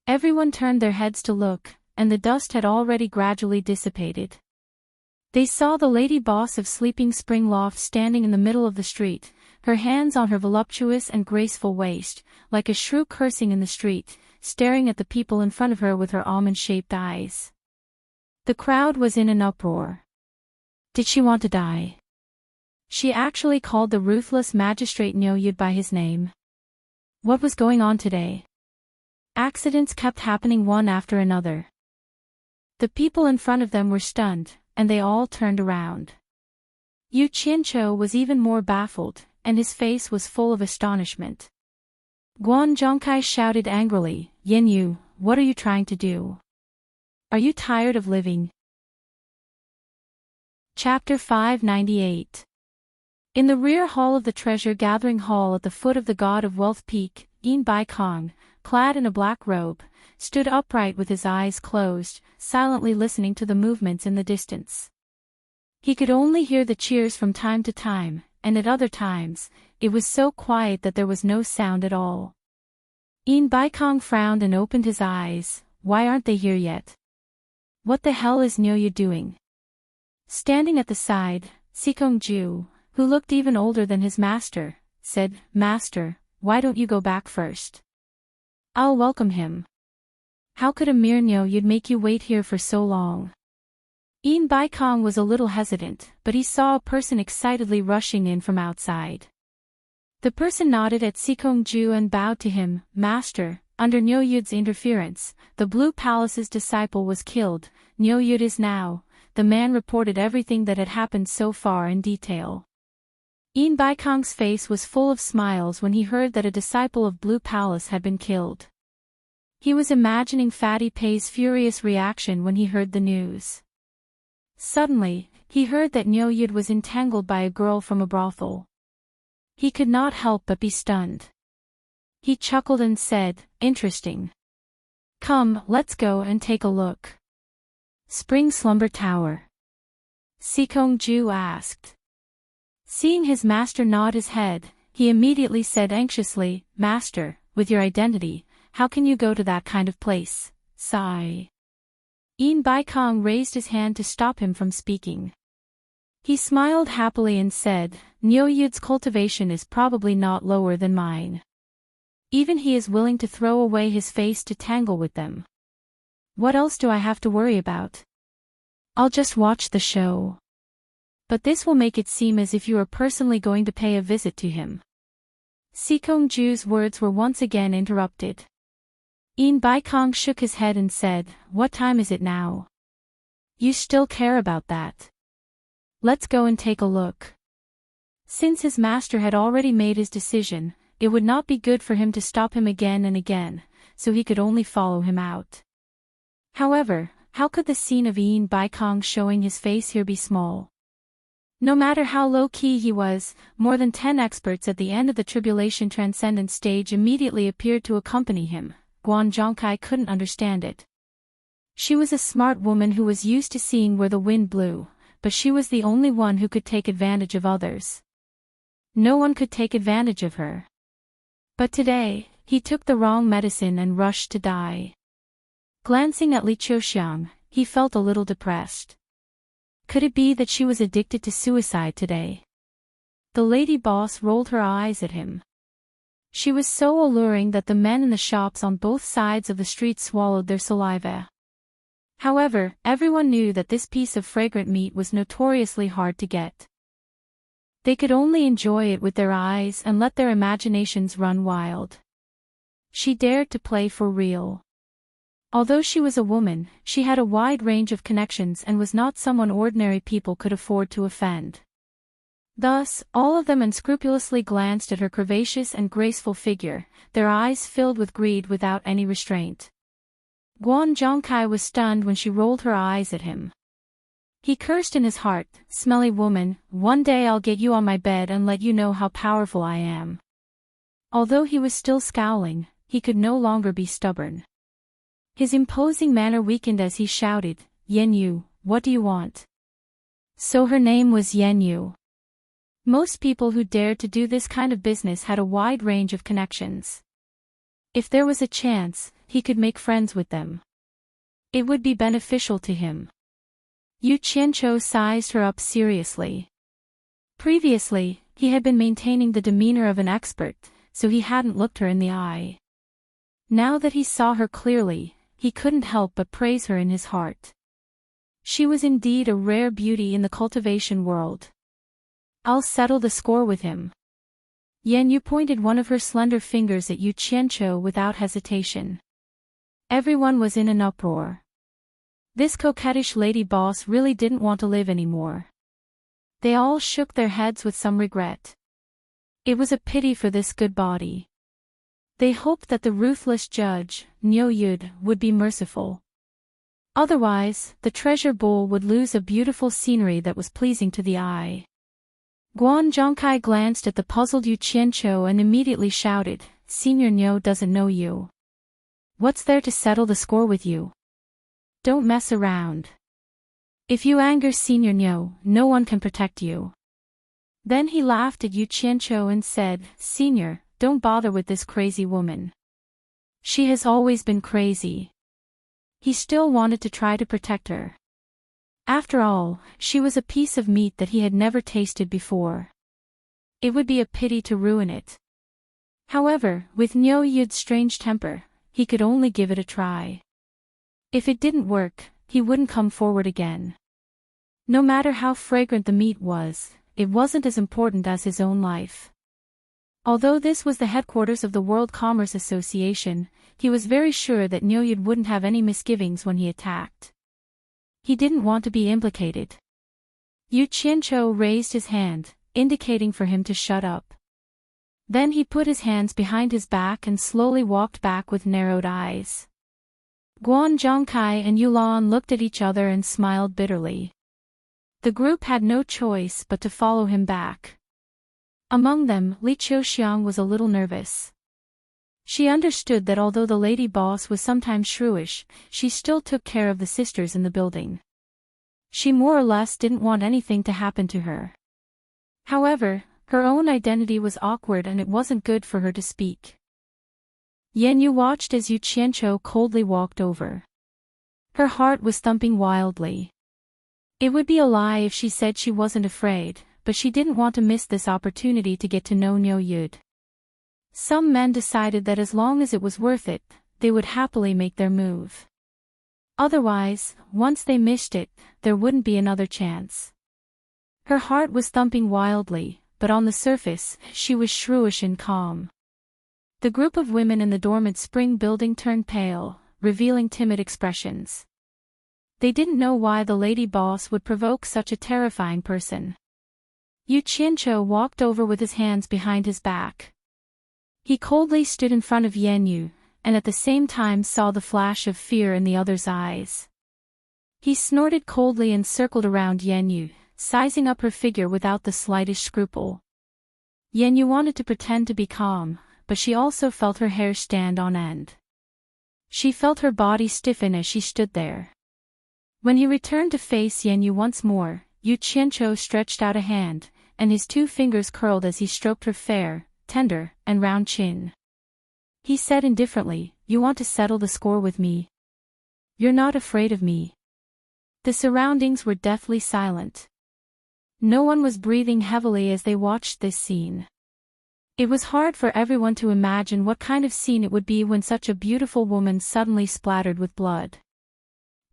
Everyone turned their heads to look, and the dust had already gradually dissipated. They saw the lady boss of Sleeping Spring Loft standing in the middle of the street, her hands on her voluptuous and graceful waist, like a shrew cursing in the street, staring at the people in front of her with her almond-shaped eyes. The crowd was in an uproar. Did she want to die? She actually called the ruthless magistrate Nyo Yud by his name. What was going on today? Accidents kept happening one after another. The people in front of them were stunned, and they all turned around. Yu Qianqiu was even more baffled, and his face was full of astonishment. Guan Zhongkai shouted angrily, "Yin Yu, what are you trying to do? Are you tired of living?" Chapter 598. In the rear hall of the treasure-gathering hall at the foot of the God of Wealth Peak, Yin Baikong, clad in a black robe, stood upright with his eyes closed, silently listening to the movements in the distance. He could only hear the cheers from time to time, and at other times, it was so quiet that there was no sound at all. Yin Baikong frowned and opened his eyes. Why aren't they here yet? What the hell is Nyo Yud doing? Standing at the side, Sikongju, who looked even older than his master, said, "Master, why don't you go back first? I'll welcome him." How could a mere Nyo Yud make you wait here for so long? Yin Baikong was a little hesitant, but he saw a person excitedly rushing in from outside. The person nodded at Sikongju and bowed to him. "Master, under Nyo Yud's interference, the Blue Palace's disciple was killed. Nyo Yud is now." The man reported everything that had happened so far in detail. Yin Baikong's face was full of smiles when he heard that a disciple of Blue Palace had been killed. He was imagining Fatty Pei's furious reaction when he heard the news. Suddenly, he heard that Nyo Yud was entangled by a girl from a brothel. He could not help but be stunned. He chuckled and said, "Interesting. Come, let's go and take a look." Spring Slumber Tower. Sikongju asked. Seeing his master nod his head, he immediately said anxiously, "Master, with your identity, how can you go to that kind of place?" Sigh. Yin Baikong raised his hand to stop him from speaking. He smiled happily and said, "Nyo Yud's cultivation is probably not lower than mine. Even he is willing to throw away his face to tangle with them. What else do I have to worry about? I'll just watch the show. But this will make it seem as if you are personally going to pay a visit to him. Sikong Ju's words were once again interrupted. Yin Baikong shook his head and said, "What time is it now? You still care about that? Let's go and take a look." Since his master had already made his decision, it would not be good for him to stop him again and again, so he could only follow him out. However, how could the scene of Yin Baikong showing his face here be small? No matter how low-key he was, more than 10 experts at the end of the tribulation transcendent stage immediately appeared to accompany him. Guan Zhongkai couldn't understand it. She was a smart woman who was used to seeing where the wind blew, but she was the only one who could take advantage of others. No one could take advantage of her. But today, he took the wrong medicine and rushed to die. Glancing at Li Qiuxiang, he felt a little depressed. Could it be that she was addicted to suicide today? The lady boss rolled her eyes at him. She was so alluring that the men in the shops on both sides of the street swallowed their saliva. However, everyone knew that this piece of fragrant meat was notoriously hard to get. They could only enjoy it with their eyes and let their imaginations run wild. She dared to play for real. Although she was a woman, she had a wide range of connections and was not someone ordinary people could afford to offend. Thus, all of them unscrupulously glanced at her curvaceous and graceful figure, their eyes filled with greed without any restraint. Guan Zhongkai was stunned when she rolled her eyes at him. He cursed in his heart, "Smelly woman, one day I'll get you on my bed and let you know how powerful I am." Although he was still scowling, he could no longer be stubborn. His imposing manner weakened as he shouted, "Yen Yu, what do you want?" So her name was Yen Yu. Most people who dared to do this kind of business had a wide range of connections. If there was a chance, he could make friends with them. It would be beneficial to him. Yu Qianqiu sized her up seriously. Previously, he had been maintaining the demeanor of an expert, so he hadn't looked her in the eye. Now that he saw her clearly, he couldn't help but praise her in his heart. She was indeed a rare beauty in the cultivation world. I'll settle the score with him. Yen Yu pointed one of her slender fingers at Yu Qianqiu without hesitation. Everyone was in an uproar. This coquettish lady boss really didn't want to live anymore. They all shook their heads with some regret. It was a pity for this good body. They hoped that the ruthless judge, Niu Yud, would be merciful. Otherwise, the treasure bowl would lose a beautiful scenery that was pleasing to the eye. Guan Zhongkai glanced at the puzzled Yu Qianqiu and immediately shouted, "Senior Niu doesn't know you. What's there to settle the score with you? Don't mess around. If you anger Senior Niu, no one can protect you." Then he laughed at Yu Qianqiu and said, "Senior, don't bother with this crazy woman. She has always been crazy." He still wanted to try to protect her. After all, she was a piece of meat that he had never tasted before. It would be a pity to ruin it. However, with Niu Yud's strange temper, he could only give it a try. If it didn't work, he wouldn't come forward again. No matter how fragrant the meat was, it wasn't as important as his own life. Although this was the headquarters of the World Commerce Association, he was very sure that Niu Yud wouldn't have any misgivings when he attacked. He didn't want to be implicated. Yu Qianqiu raised his hand, indicating for him to shut up. Then he put his hands behind his back and slowly walked back with narrowed eyes. Guan Zhongkai and Yulan looked at each other and smiled bitterly. The group had no choice but to follow him back. Among them, Li Qiuxiang was a little nervous. She understood that although the lady boss was sometimes shrewish, she still took care of the sisters in the building. She more or less didn't want anything to happen to her. However, her own identity was awkward and it wasn't good for her to speak. Yen Yu watched as Yu Qianqiu coldly walked over. Her heart was thumping wildly. It would be a lie if she said she wasn't afraid, but she didn't want to miss this opportunity to get to know Niu Yud. Some men decided that as long as it was worth it, they would happily make their move. Otherwise, once they missed it, there wouldn't be another chance. Her heart was thumping wildly, but on the surface, she was shrewish and calm. The group of women in the dormant spring building turned pale, revealing timid expressions. They didn't know why the lady boss would provoke such a terrifying person. Yu Qianqiu walked over with his hands behind his back. He coldly stood in front of Yan Yu, and at the same time saw the flash of fear in the other's eyes. He snorted coldly and circled around Yan Yu, sizing up her figure without the slightest scruple. Yan Yu wanted to pretend to be calm, but she also felt her hair stand on end. She felt her body stiffen as she stood there. When he returned to face Yan Yu once more, Yu Qianqiu stretched out a hand, and his 2 fingers curled as he stroked her fair, tender, and round chin. He said indifferently, "You want to settle the score with me? You're not afraid of me?" The surroundings were deathly silent. No one was breathing heavily as they watched this scene. It was hard for everyone to imagine what kind of scene it would be when such a beautiful woman suddenly splattered with blood.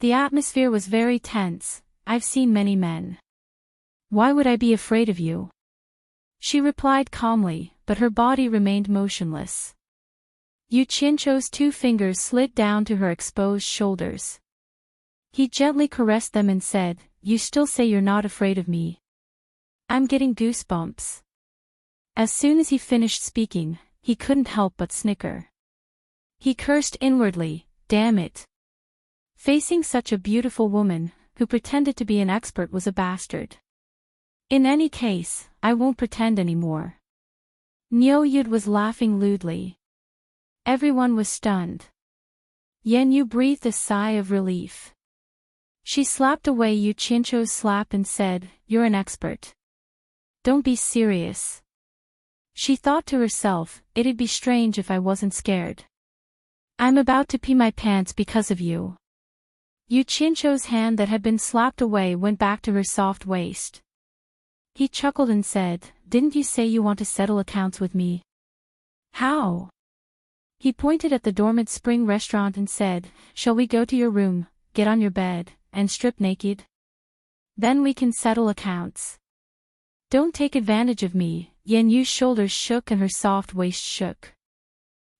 The atmosphere was very tense. "I've seen many men. Why would I be afraid of you?" She replied calmly, but her body remained motionless. Yu Qianqiu's 2 fingers slid down to her exposed shoulders. He gently caressed them and said, "You still say you're not afraid of me? I'm getting goosebumps." As soon as he finished speaking, he couldn't help but snicker. He cursed inwardly, "Damn it." Facing such a beautiful woman, who pretended to be an expert, was a bastard. In any case, I won't pretend anymore. Niu Yud was laughing lewdly. Everyone was stunned. Yan Yu breathed a sigh of relief. She slapped away Yu Qianqiu's slap and said, "You're an expert. Don't be serious." She thought to herself, "It'd be strange if I wasn't scared. I'm about to pee my pants because of you." Yu Qianqiu's hand that had been slapped away went back to her soft waist. He chuckled and said, "Didn't you say you want to settle accounts with me?" "How?" He pointed at the dormant spring restaurant and said, "Shall we go to your room, get on your bed, and strip naked? Then we can settle accounts. Don't take advantage of me." Yan Yu's shoulders shook and her soft waist shook.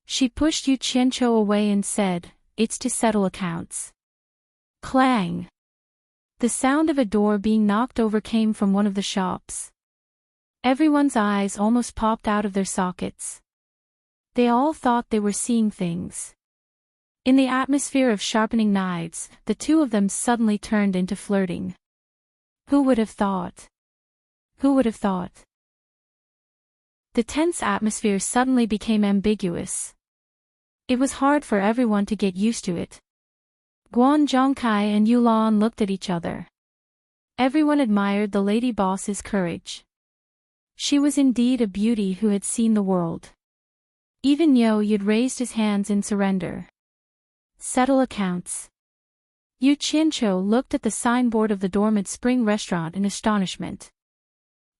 She pushed Yu Qianqiu away and said, "It's to settle accounts." Clang! The sound of a door being knocked over came from one of the shops. Everyone's eyes almost popped out of their sockets. They all thought they were seeing things. In the atmosphere of sharpening knives, the 2 of them suddenly turned into flirting. Who would have thought? Who would have thought? The tense atmosphere suddenly became ambiguous. It was hard for everyone to get used to it. Guan Zhongkai and Yulan looked at each other. Everyone admired the lady boss's courage. She was indeed a beauty who had seen the world. Even Niu Yud raised his hands in surrender. Settle accounts. Yu Qianqiu looked at the signboard of the dormant spring restaurant in astonishment.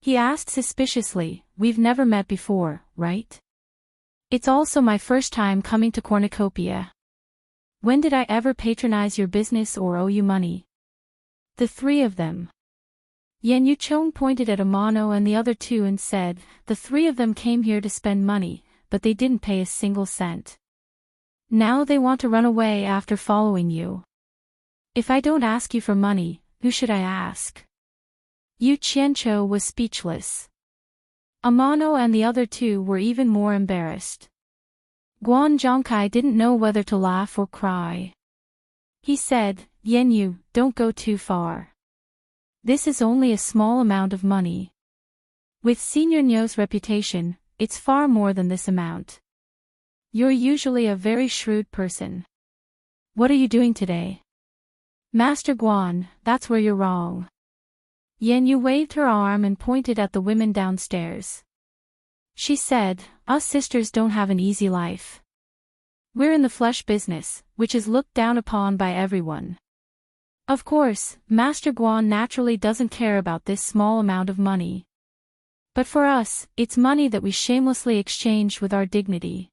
He asked suspiciously, "We've never met before, right? It's also my first time coming to Cornucopia. When did I ever patronize your business or owe you money?" The 3 of them. Yan Yuchong pointed at Amano and the other 2 and said, "The 3 of them came here to spend money, but they didn't pay a single cent. Now they want to run away after following you. If I don't ask you for money, who should I ask?" Yu Qianqiu was speechless. Amano and the other 2 were even more embarrassed. Guan Zhongkai didn't know whether to laugh or cry. He said, "Yan Yu, don't go too far. This is only a small amount of money. With Senior Niu's reputation, it's far more than this amount. You're usually a very shrewd person. What are you doing today?" "Master Guan, that's where you're wrong." Yan Yu waved her arm and pointed at the women downstairs. She said, "Us sisters don't have an easy life. We're in the flesh business, which is looked down upon by everyone. Of course, Master Guan naturally doesn't care about this small amount of money. But for us, it's money that we shamelessly exchange with our dignity.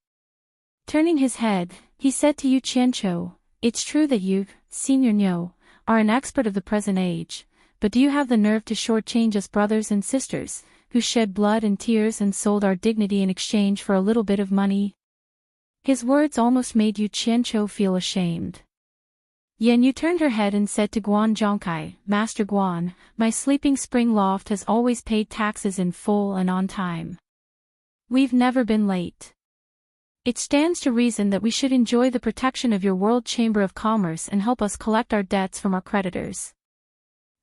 Turning his head, he said to Yu Qianqiu, "It's true that you, Senior Nyo, are an expert of the present age, but do you have the nerve to shortchange us brothers and sisters, who shed blood and tears and sold our dignity in exchange for a little bit of money?" His words almost made Yu Qianqiu feel ashamed. Yan Yu turned her head and said to Guan Zhongkai, "Master Guan, my sleeping spring loft has always paid taxes in full and on time. We've never been late. It stands to reason that we should enjoy the protection of your World Chamber of Commerce and help us collect our debts from our creditors.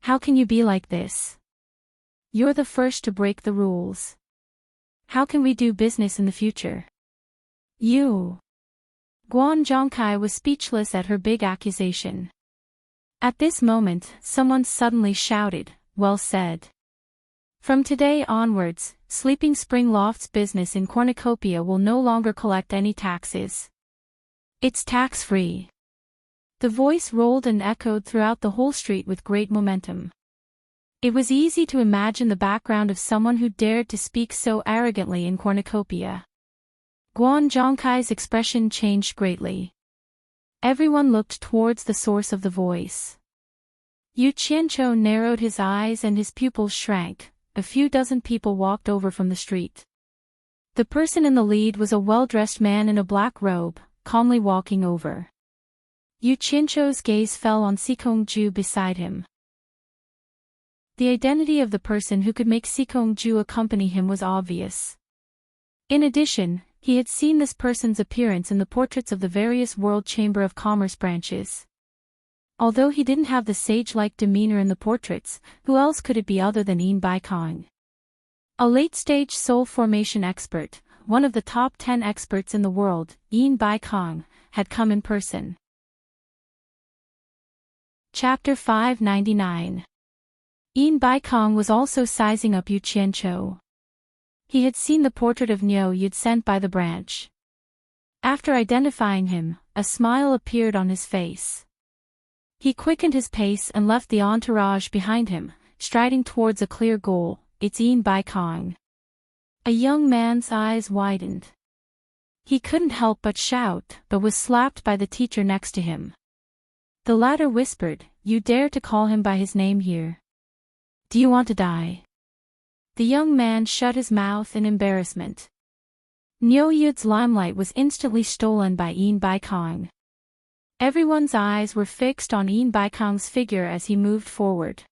How can you be like this? You're the first to break the rules. How can we do business in the future?" You. Guan Zhongkai was speechless at her big accusation. At this moment, someone suddenly shouted, "Well said. From today onwards, Sleeping Spring Loft's business in Cornucopia will no longer collect any taxes. It's tax-free." The voice rolled and echoed throughout the whole street with great momentum. It was easy to imagine the background of someone who dared to speak so arrogantly in Cornucopia. Guan Zhongkai's expression changed greatly. Everyone looked towards the source of the voice. Yu Qianqiu narrowed his eyes and his pupils shrank. A few dozen people walked over from the street. The person in the lead was a well-dressed man in a black robe, calmly walking over. Yu Qianqiu's gaze fell on Sikongju beside him. The identity of the person who could make Sikongju accompany him was obvious. In addition, he had seen this person's appearance in the portraits of the various World Chamber of Commerce branches. Although he didn't have the sage-like demeanor in the portraits, who else could it be other than Yin Baikong? A late-stage soul formation expert, one of the top 10 experts in the world, Yin Baikong, had come in person. Chapter 599. Yin Baikong was also sizing up Yu Qianqiu. He had seen the portrait of Nyo Yud sent by the branch. After identifying him, a smile appeared on his face. He quickened his pace and left the entourage behind him, striding towards a clear goal. "It's Yin Baikong." A young man's eyes widened. He couldn't help but shout, but was slapped by the teacher next to him. The latter whispered, "You dare to call him by his name here? Do you want to die?" The young man shut his mouth in embarrassment. Nyo Yud's limelight was instantly stolen by Yin Baikong. Everyone's eyes were fixed on Yin Baikong's figure as he moved forward.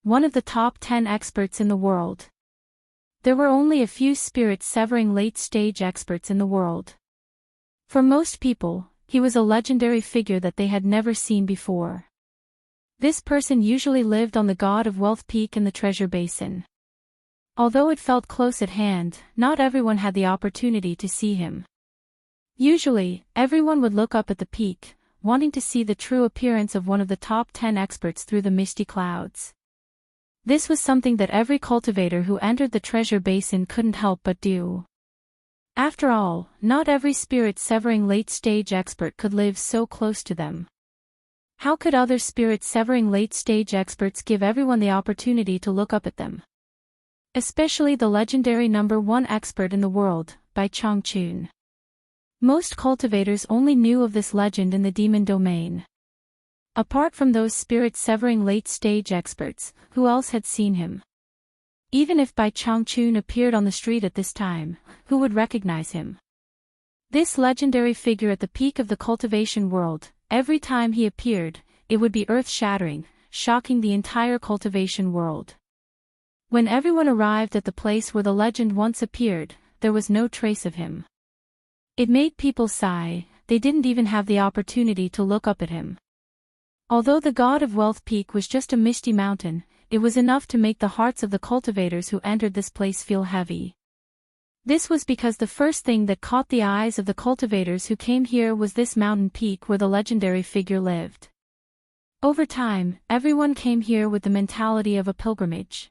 One of the top 10 experts in the world. There were only a few spirit-severing late-stage experts in the world. For most people, he was a legendary figure that they had never seen before. This person usually lived on the God of Wealth Peak in the Treasure Basin. Although it felt close at hand, not everyone had the opportunity to see him. Usually, everyone would look up at the peak, wanting to see the true appearance of one of the top 10 experts through the misty clouds. This was something that every cultivator who entered the treasure basin couldn't help but do. After all, not every spirit-severing late-stage expert could live so close to them. How could other spirit-severing late-stage experts give everyone the opportunity to look up at them? Especially the legendary #1 expert in the world, Bai Changchun. Most cultivators only knew of this legend in the demon domain. Apart from those spirit-severing late-stage experts, who else had seen him? Even if Bai Changchun appeared on the street at this time, who would recognize him? This legendary figure at the peak of the cultivation world, every time he appeared, it would be earth-shattering, shocking the entire cultivation world. When everyone arrived at the place where the legend once appeared, there was no trace of him. It made people sigh, they didn't even have the opportunity to look up at him. Although the God of Wealth Peak was just a misty mountain, it was enough to make the hearts of the cultivators who entered this place feel heavy. This was because the first thing that caught the eyes of the cultivators who came here was this mountain peak where the legendary figure lived. Over time, everyone came here with the mentality of a pilgrimage.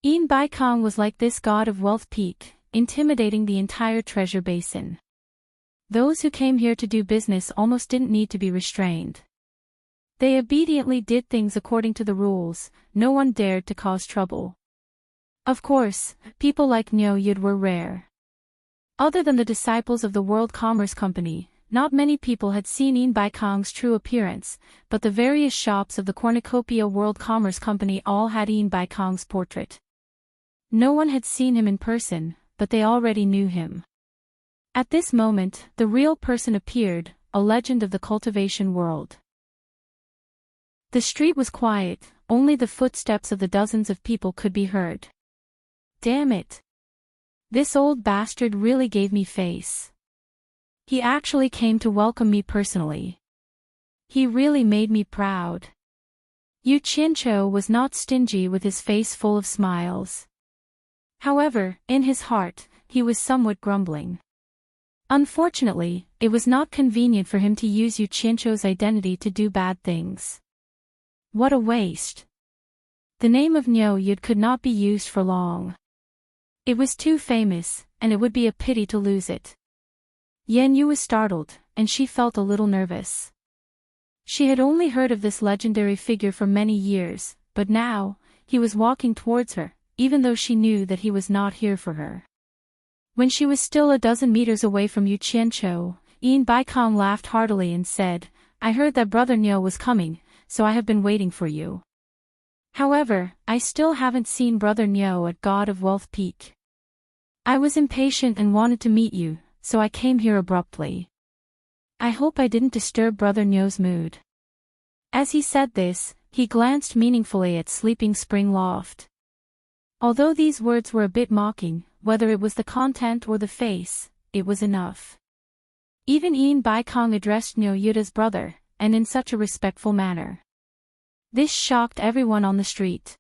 Yin Baikong was like this God of Wealth Peak, intimidating the entire treasure basin. Those who came here to do business almost didn't need to be restrained. They obediently did things according to the rules, no one dared to cause trouble. Of course, people like Nyo Yud were rare. Other than the disciples of the World Commerce Company, not many people had seen Yin Bai Kong's true appearance, but the various shops of the Cornucopia World Commerce Company all had Yin Bai Kong's portrait. No one had seen him in person, but they already knew him. At this moment, the real person appeared, a legend of the cultivation world. The street was quiet, only the footsteps of the dozens of people could be heard. Damn it! This old bastard really gave me face. He actually came to welcome me personally. He really made me proud. Yu Qianqiu was not stingy with his face full of smiles. However, in his heart, he was somewhat grumbling. Unfortunately, it was not convenient for him to use Yu Qianqiu's identity to do bad things. What a waste. The name of Nyo Yud could not be used for long. It was too famous, and it would be a pity to lose it. Yan Yu was startled, and she felt a little nervous. She had only heard of this legendary figure for many years, but now, he was walking towards her, even though she knew that he was not here for her. When she was still a dozen meters away from Yu Qianqiu, Yin Bai Kong laughed heartily and said, "I heard that Brother Nyo was coming, so I have been waiting for you. However, I still haven't seen Brother Nyo at God of Wealth Peak. I was impatient and wanted to meet you, so I came here abruptly. I hope I didn't disturb Brother Nyo's mood." As he said this, he glanced meaningfully at Sleeping Spring Loft. Although these words were a bit mocking, whether it was the content or the face, it was enough. Even Yin Bai Kong addressed Nyo Yud as brother, and in such a respectful manner. This shocked everyone on the street.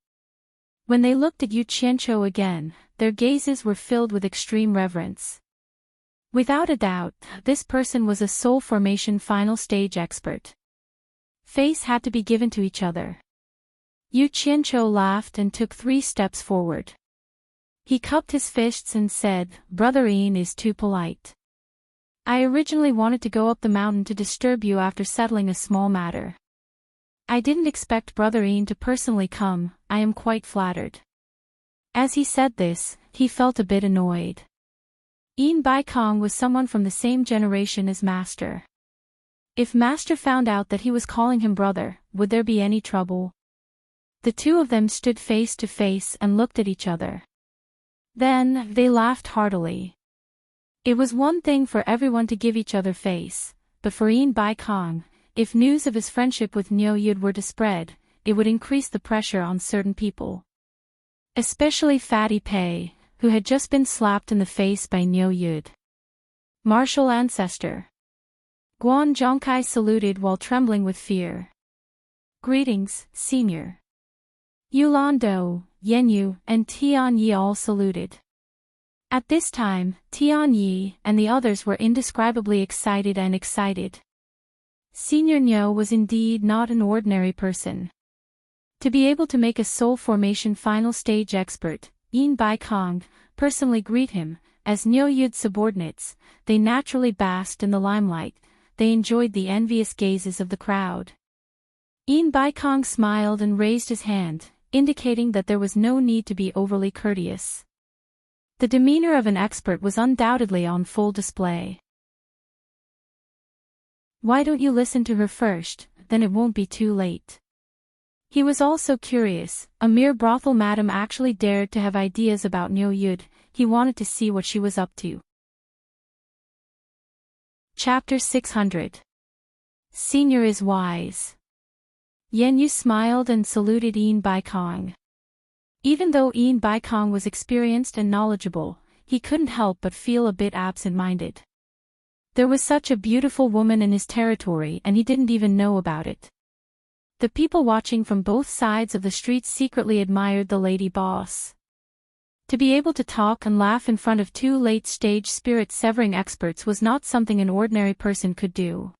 When they looked at Yu Qianqiu again, their gazes were filled with extreme reverence. Without a doubt, this person was a soul formation final stage expert. Face had to be given to each other. Yu Qianqiu laughed and took 3 steps forward. He cupped his fists and said, "Brother Yin is too polite. I originally wanted to go up the mountain to disturb you after settling a small matter. I didn't expect Brother Yin to personally come, I am quite flattered." As he said this, he felt a bit annoyed. Yin Bai Kong was someone from the same generation as Master. If Master found out that he was calling him brother, would there be any trouble? The two of them stood face to face and looked at each other. Then, they laughed heartily. It was one thing for everyone to give each other face, but for Yin Bai Kong, if news of his friendship with Nyo Yud were to spread, it would increase the pressure on certain people. Especially Fatty Pei, who had just been slapped in the face by Nyo Yud. Martial ancestor. Guan Zhongkai saluted while trembling with fear. "Greetings, senior." Yulan Do, Yen Yu, and Tian Yi all saluted. At this time, Tian Yi and the others were indescribably excited. Senior Nyo was indeed not an ordinary person. To be able to make a soul formation final stage expert, Yin Bai Kong, personally greet him, as Nyo Yud's subordinates, they naturally basked in the limelight, they enjoyed the envious gazes of the crowd. Yin Bai Kong smiled and raised his hand, indicating that there was no need to be overly courteous. The demeanor of an expert was undoubtedly on full display. "Why don't you listen to her first, then it won't be too late." He was also curious, a mere brothel madam actually dared to have ideas about Nyo Yud, he wanted to see what she was up to. Chapter 600. Senior is wise. Yen Yu smiled and saluted Yin Bai Kong. Even though Yin Bai Kong was experienced and knowledgeable, he couldn't help but feel a bit absent-minded. There was such a beautiful woman in his territory and he didn't even know about it. The people watching from both sides of the street secretly admired the lady boss. To be able to talk and laugh in front of 2 late-stage spirit-severing experts was not something an ordinary person could do.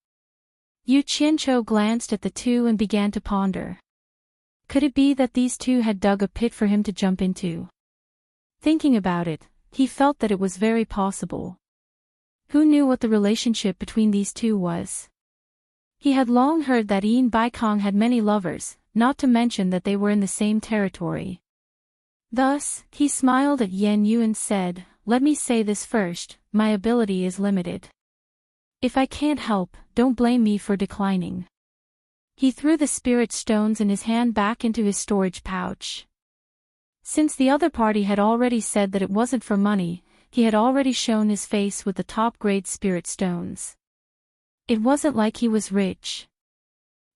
Yu Qianqiu glanced at the two and began to ponder. Could it be that these two had dug a pit for him to jump into? Thinking about it, he felt that it was very possible. Who knew what the relationship between these two was? He had long heard that Yin Bai Kong had many lovers, not to mention that they were in the same territory. Thus, he smiled at Yan Yu and said, "Let me say this first, my ability is limited. If I can't help, don't blame me for declining." He threw the spirit stones in his hand back into his storage pouch. Since the other party had already said that it wasn't for money, he had already shown his face with the top-grade spirit stones. It wasn't like he was rich.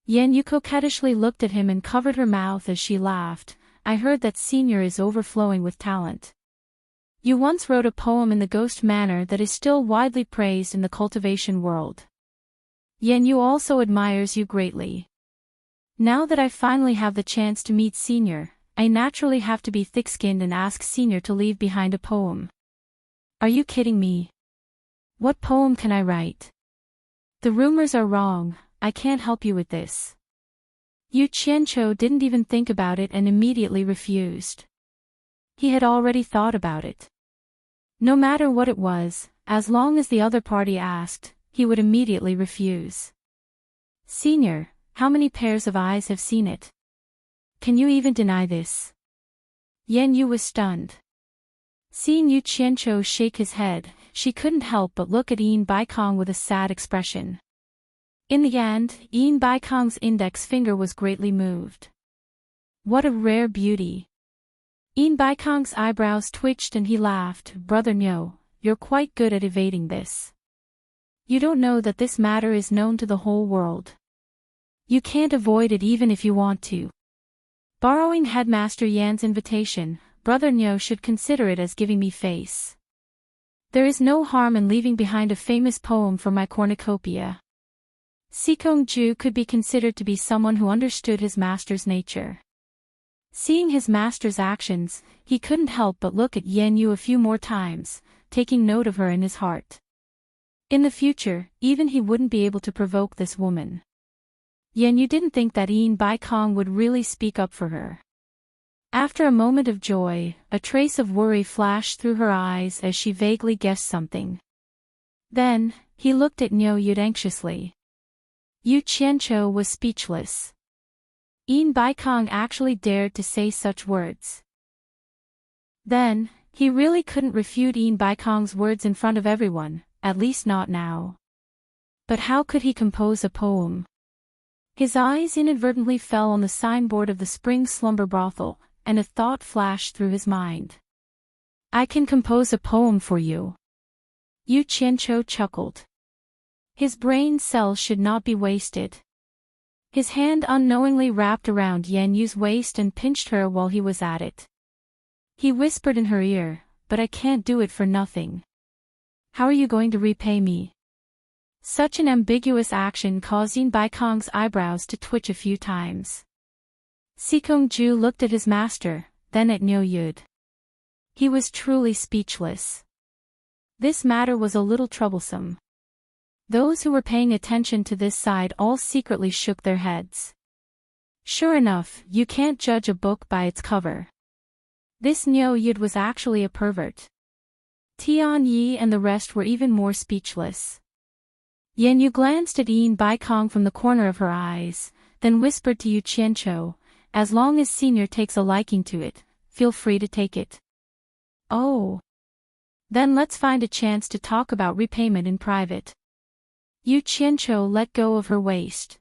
Yan Yu coquettishly looked at him and covered her mouth as she laughed. "I heard that Senior is overflowing with talent. You once wrote a poem in the ghost manner that is still widely praised in the cultivation world. Yan Yu also admires you greatly. Now that I finally have the chance to meet Senior, I naturally have to be thick-skinned and ask Senior to leave behind a poem." "Are you kidding me? What poem can I write?" "The rumors are wrong, I can't help you with this." Yu Qianqiu didn't even think about it and immediately refused. He had already thought about it. No matter what it was, as long as the other party asked, he would immediately refuse. "Senior, how many pairs of eyes have seen it? Can you even deny this?" Yan Yu was stunned. Seeing Yu Qianqiu shake his head, she couldn't help but look at Yin Baikong with a sad expression. In the end, Yin Baikong's index finger was greatly moved. What a rare beauty. Yin Baikong's eyebrows twitched and he laughed. "Brother Niu, you're quite good at evading this. You don't know that this matter is known to the whole world. You can't avoid it even if you want to." Borrowing Headmaster Yan's invitation, Brother Niu should consider it as giving me face. There is no harm in leaving behind a famous poem for my cornucopia. Sikong Ju could be considered to be someone who understood his master's nature. Seeing his master's actions, he couldn't help but look at Yan Yu a few more times, taking note of her in his heart. In the future, even he wouldn't be able to provoke this woman. Yan Yu didn't think that Yin Baikong would really speak up for her. After a moment of joy, a trace of worry flashed through her eyes as she vaguely guessed something. Then, he looked at Niu Yu anxiously. Yu Qianqiu was speechless. Yin Baikong actually dared to say such words. Then, he really couldn't refute Yin Baikong's words in front of everyone, at least not now. But how could he compose a poem? His eyes inadvertently fell on the signboard of the spring slumber brothel, and a thought flashed through his mind. "I can compose a poem for you." Yu Qianqiu chuckled. His brain cells should not be wasted. His hand unknowingly wrapped around Yan Yu's waist and pinched her while he was at it. He whispered in her ear, "But I can't do it for nothing. How are you going to repay me?" Such an ambiguous action caused Yin Baikong's eyebrows to twitch a few times. Sikong Ju looked at his master, then at Niu Yu. He was truly speechless. This matter was a little troublesome. Those who were paying attention to this side all secretly shook their heads. Sure enough, you can't judge a book by its cover. This Niu Yu was actually a pervert. Tian Yi and the rest were even more speechless. Yan Yu glanced at Yin Baikong from the corner of her eyes, then whispered to Yu Qianqiu, "As long as Senior takes a liking to it, feel free to take it." "Oh. Then let's find a chance to talk about repayment in private." Yu Qianqiu let go of her waist.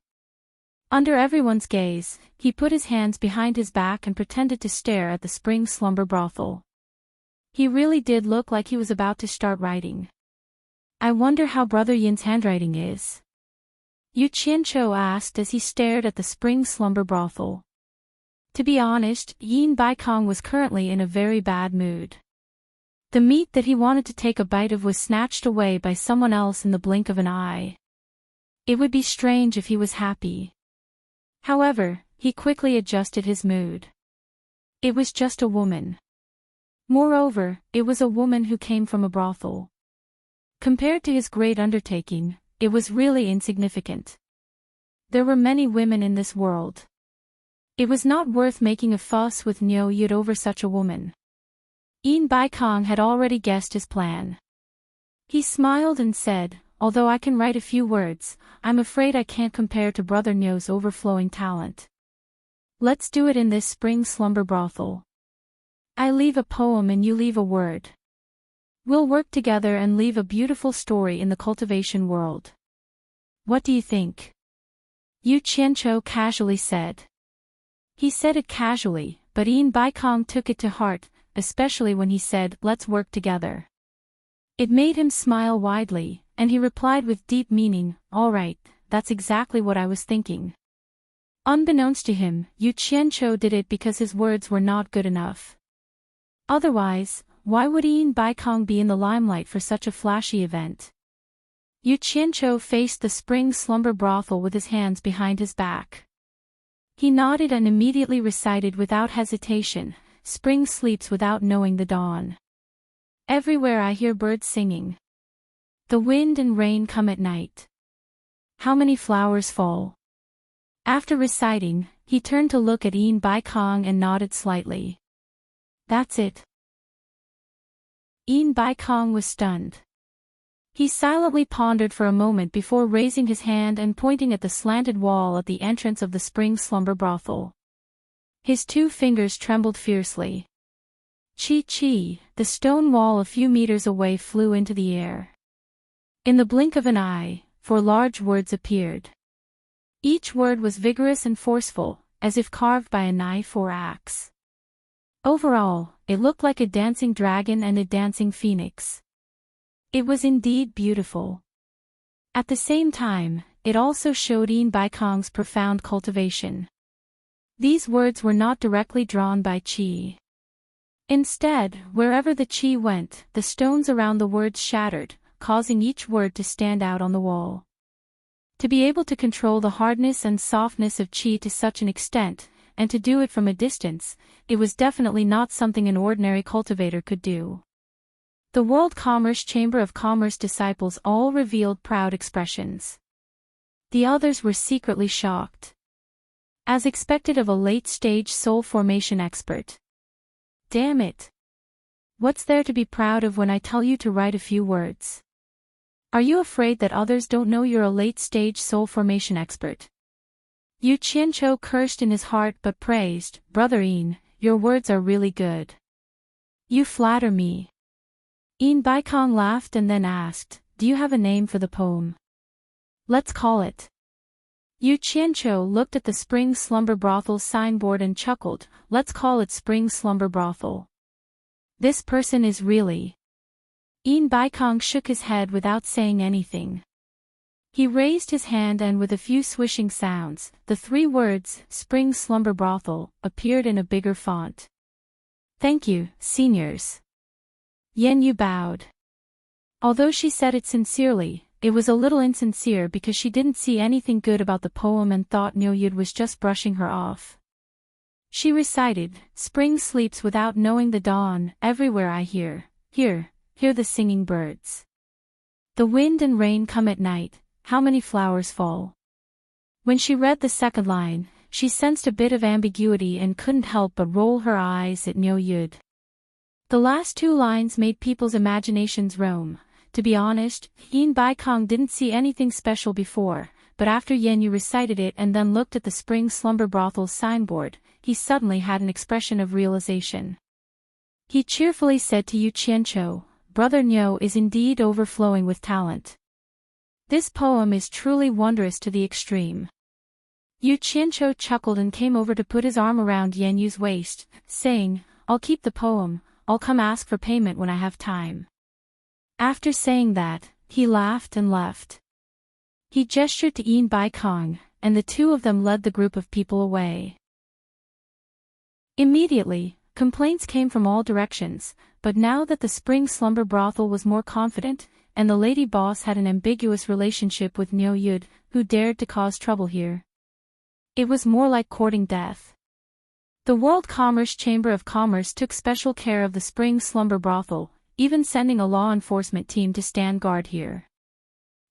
Under everyone's gaze, he put his hands behind his back and pretended to stare at the spring slumber brothel. He really did look like he was about to start writing. "I wonder how Brother Yin's handwriting is?" Yu Qianqiu asked as he stared at the spring slumber brothel. To be honest, Yin Baikong was currently in a very bad mood. The meat that he wanted to take a bite of was snatched away by someone else in the blink of an eye. It would be strange if he was happy. However, he quickly adjusted his mood. It was just a woman. Moreover, it was a woman who came from a brothel. Compared to his great undertaking, it was really insignificant. There were many women in this world. It was not worth making a fuss with Niu Yu over such a woman. Yin Baikong had already guessed his plan. He smiled and said, "Although I can write a few words, I'm afraid I can't compare to Brother Niu's overflowing talent. Let's do it in this spring slumber brothel." I leave a poem and you leave a word. We'll work together and leave a beautiful story in the cultivation world. What do you think? Yu Qianqiu casually said. He said it casually, but Yin Baikong took it to heart, especially when he said, "Let's work together." It made him smile widely, and he replied with deep meaning, "All right, that's exactly what I was thinking." Unbeknownst to him, Yu Qianqiu did it because his words were not good enough. Otherwise, why would Yin Baikong be in the limelight for such a flashy event? Yu Qianqiu faced the spring slumber brothel with his hands behind his back. He nodded and immediately recited without hesitation, "Spring sleeps without knowing the dawn. Everywhere I hear birds singing. The wind and rain come at night. How many flowers fall?" After reciting, he turned to look at Yin Baikong and nodded slightly. "That's it." Yin Baikong was stunned. He silently pondered for a moment before raising his hand and pointing at the slanted wall at the entrance of the spring slumber brothel. His 2 fingers trembled fiercely. Chi, the stone wall a few meters away flew into the air. In the blink of an eye, 4 large words appeared. Each word was vigorous and forceful, as if carved by a knife or axe. Overall, it looked like a dancing dragon and a dancing phoenix. It was indeed beautiful. At the same time, it also showed Yin Baikong's profound cultivation. These words were not directly drawn by qi. Instead, wherever the qi went, the stones around the words shattered, causing each word to stand out on the wall. To be able to control the hardness and softness of qi to such an extent, and to do it from a distance, it was definitely not something an ordinary cultivator could do. The World Commerce Chamber of Commerce disciples all revealed proud expressions. The others were secretly shocked. As expected of a late-stage soul formation expert. Damn it! What's there to be proud of when I tell you to write a few words? Are you afraid that others don't know you're a late-stage soul formation expert? Yu Qianqiu cursed in his heart but praised, "Brother Yin, your words are really good. You flatter me." Yin Baikong laughed and then asked, "Do you have a name for the poem?" "Let's call it." Yu Qianqiu looked at the Spring Slumber Brothel signboard and chuckled, "Let's call it Spring Slumber Brothel. This person is really..." Yin Baikong shook his head without saying anything. He raised his hand and with a few swishing sounds, the 3 words, "Spring Slumber Brothel," appeared in a bigger font. "Thank you, seniors." Yen Yu bowed. Although she said it sincerely, it was a little insincere because she didn't see anything good about the poem and thought Niu Yud was just brushing her off. She recited, "Spring sleeps without knowing the dawn, everywhere I hear the singing birds. The wind and rain come at night, how many flowers fall?" When she read the second line, she sensed a bit of ambiguity and couldn't help but roll her eyes at Niu Yud. The last 2 lines made people's imaginations roam. To be honest, Yin Baikong didn't see anything special before, but after Yen Yu recited it and then looked at the Spring Slumber Brothel signboard, he suddenly had an expression of realization. He cheerfully said to Yu Qianqiu, "Brother Niu is indeed overflowing with talent. This poem is truly wondrous to the extreme." Yu Qianqiu chuckled and came over to put his arm around Yen Yu's waist, saying, "I'll keep the poem, I'll come ask for payment when I have time." After saying that, he laughed and left. He gestured to Yin Baikong, and the 2 of them led the group of people away. Immediately, complaints came from all directions, but now that the Spring Slumber Brothel was more confident, and the lady boss had an ambiguous relationship with Niu Yud, who dared to cause trouble here. It was more like courting death. The World Commerce Chamber of Commerce took special care of the Spring Slumber Brothel, even sending a law enforcement team to stand guard here.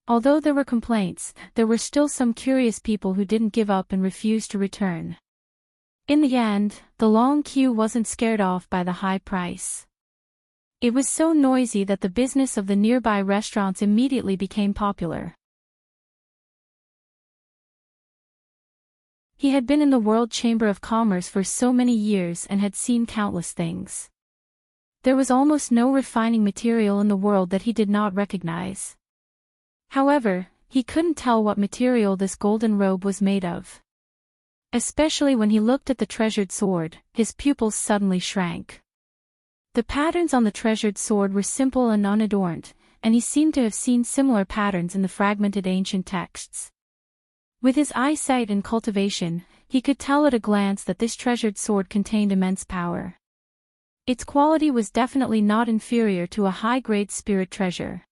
Although there were complaints, there were still some curious people who didn't give up and refused to return. In the end, the long queue wasn't scared off by the high price. It was so noisy that the business of the nearby restaurants immediately became popular. He had been in the World Chamber of Commerce for so many years and had seen countless things. There was almost no refining material in the world that he did not recognize. However, he couldn't tell what material this golden robe was made of. Especially when he looked at the treasured sword, his pupils suddenly shrank. The patterns on the treasured sword were simple and unadorned, and he seemed to have seen similar patterns in the fragmented ancient texts. With his eyesight and cultivation, he could tell at a glance that this treasured sword contained immense power. Its quality was definitely not inferior to a high-grade spirit treasure.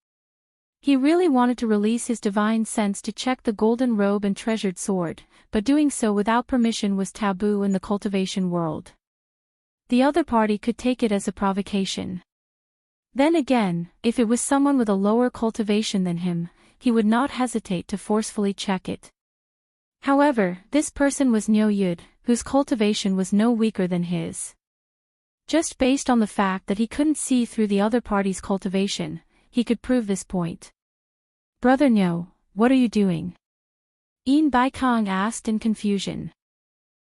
He really wanted to release his divine sense to check the golden robe and treasured sword, but doing so without permission was taboo in the cultivation world. The other party could take it as a provocation. Then again, if it was someone with a lower cultivation than him, he would not hesitate to forcefully check it. However, this person was Nyo Yud, whose cultivation was no weaker than his. Just based on the fact that he couldn't see through the other party's cultivation, he could prove this point. "Brother Nyo, what are you doing?" Yin Baikong asked in confusion.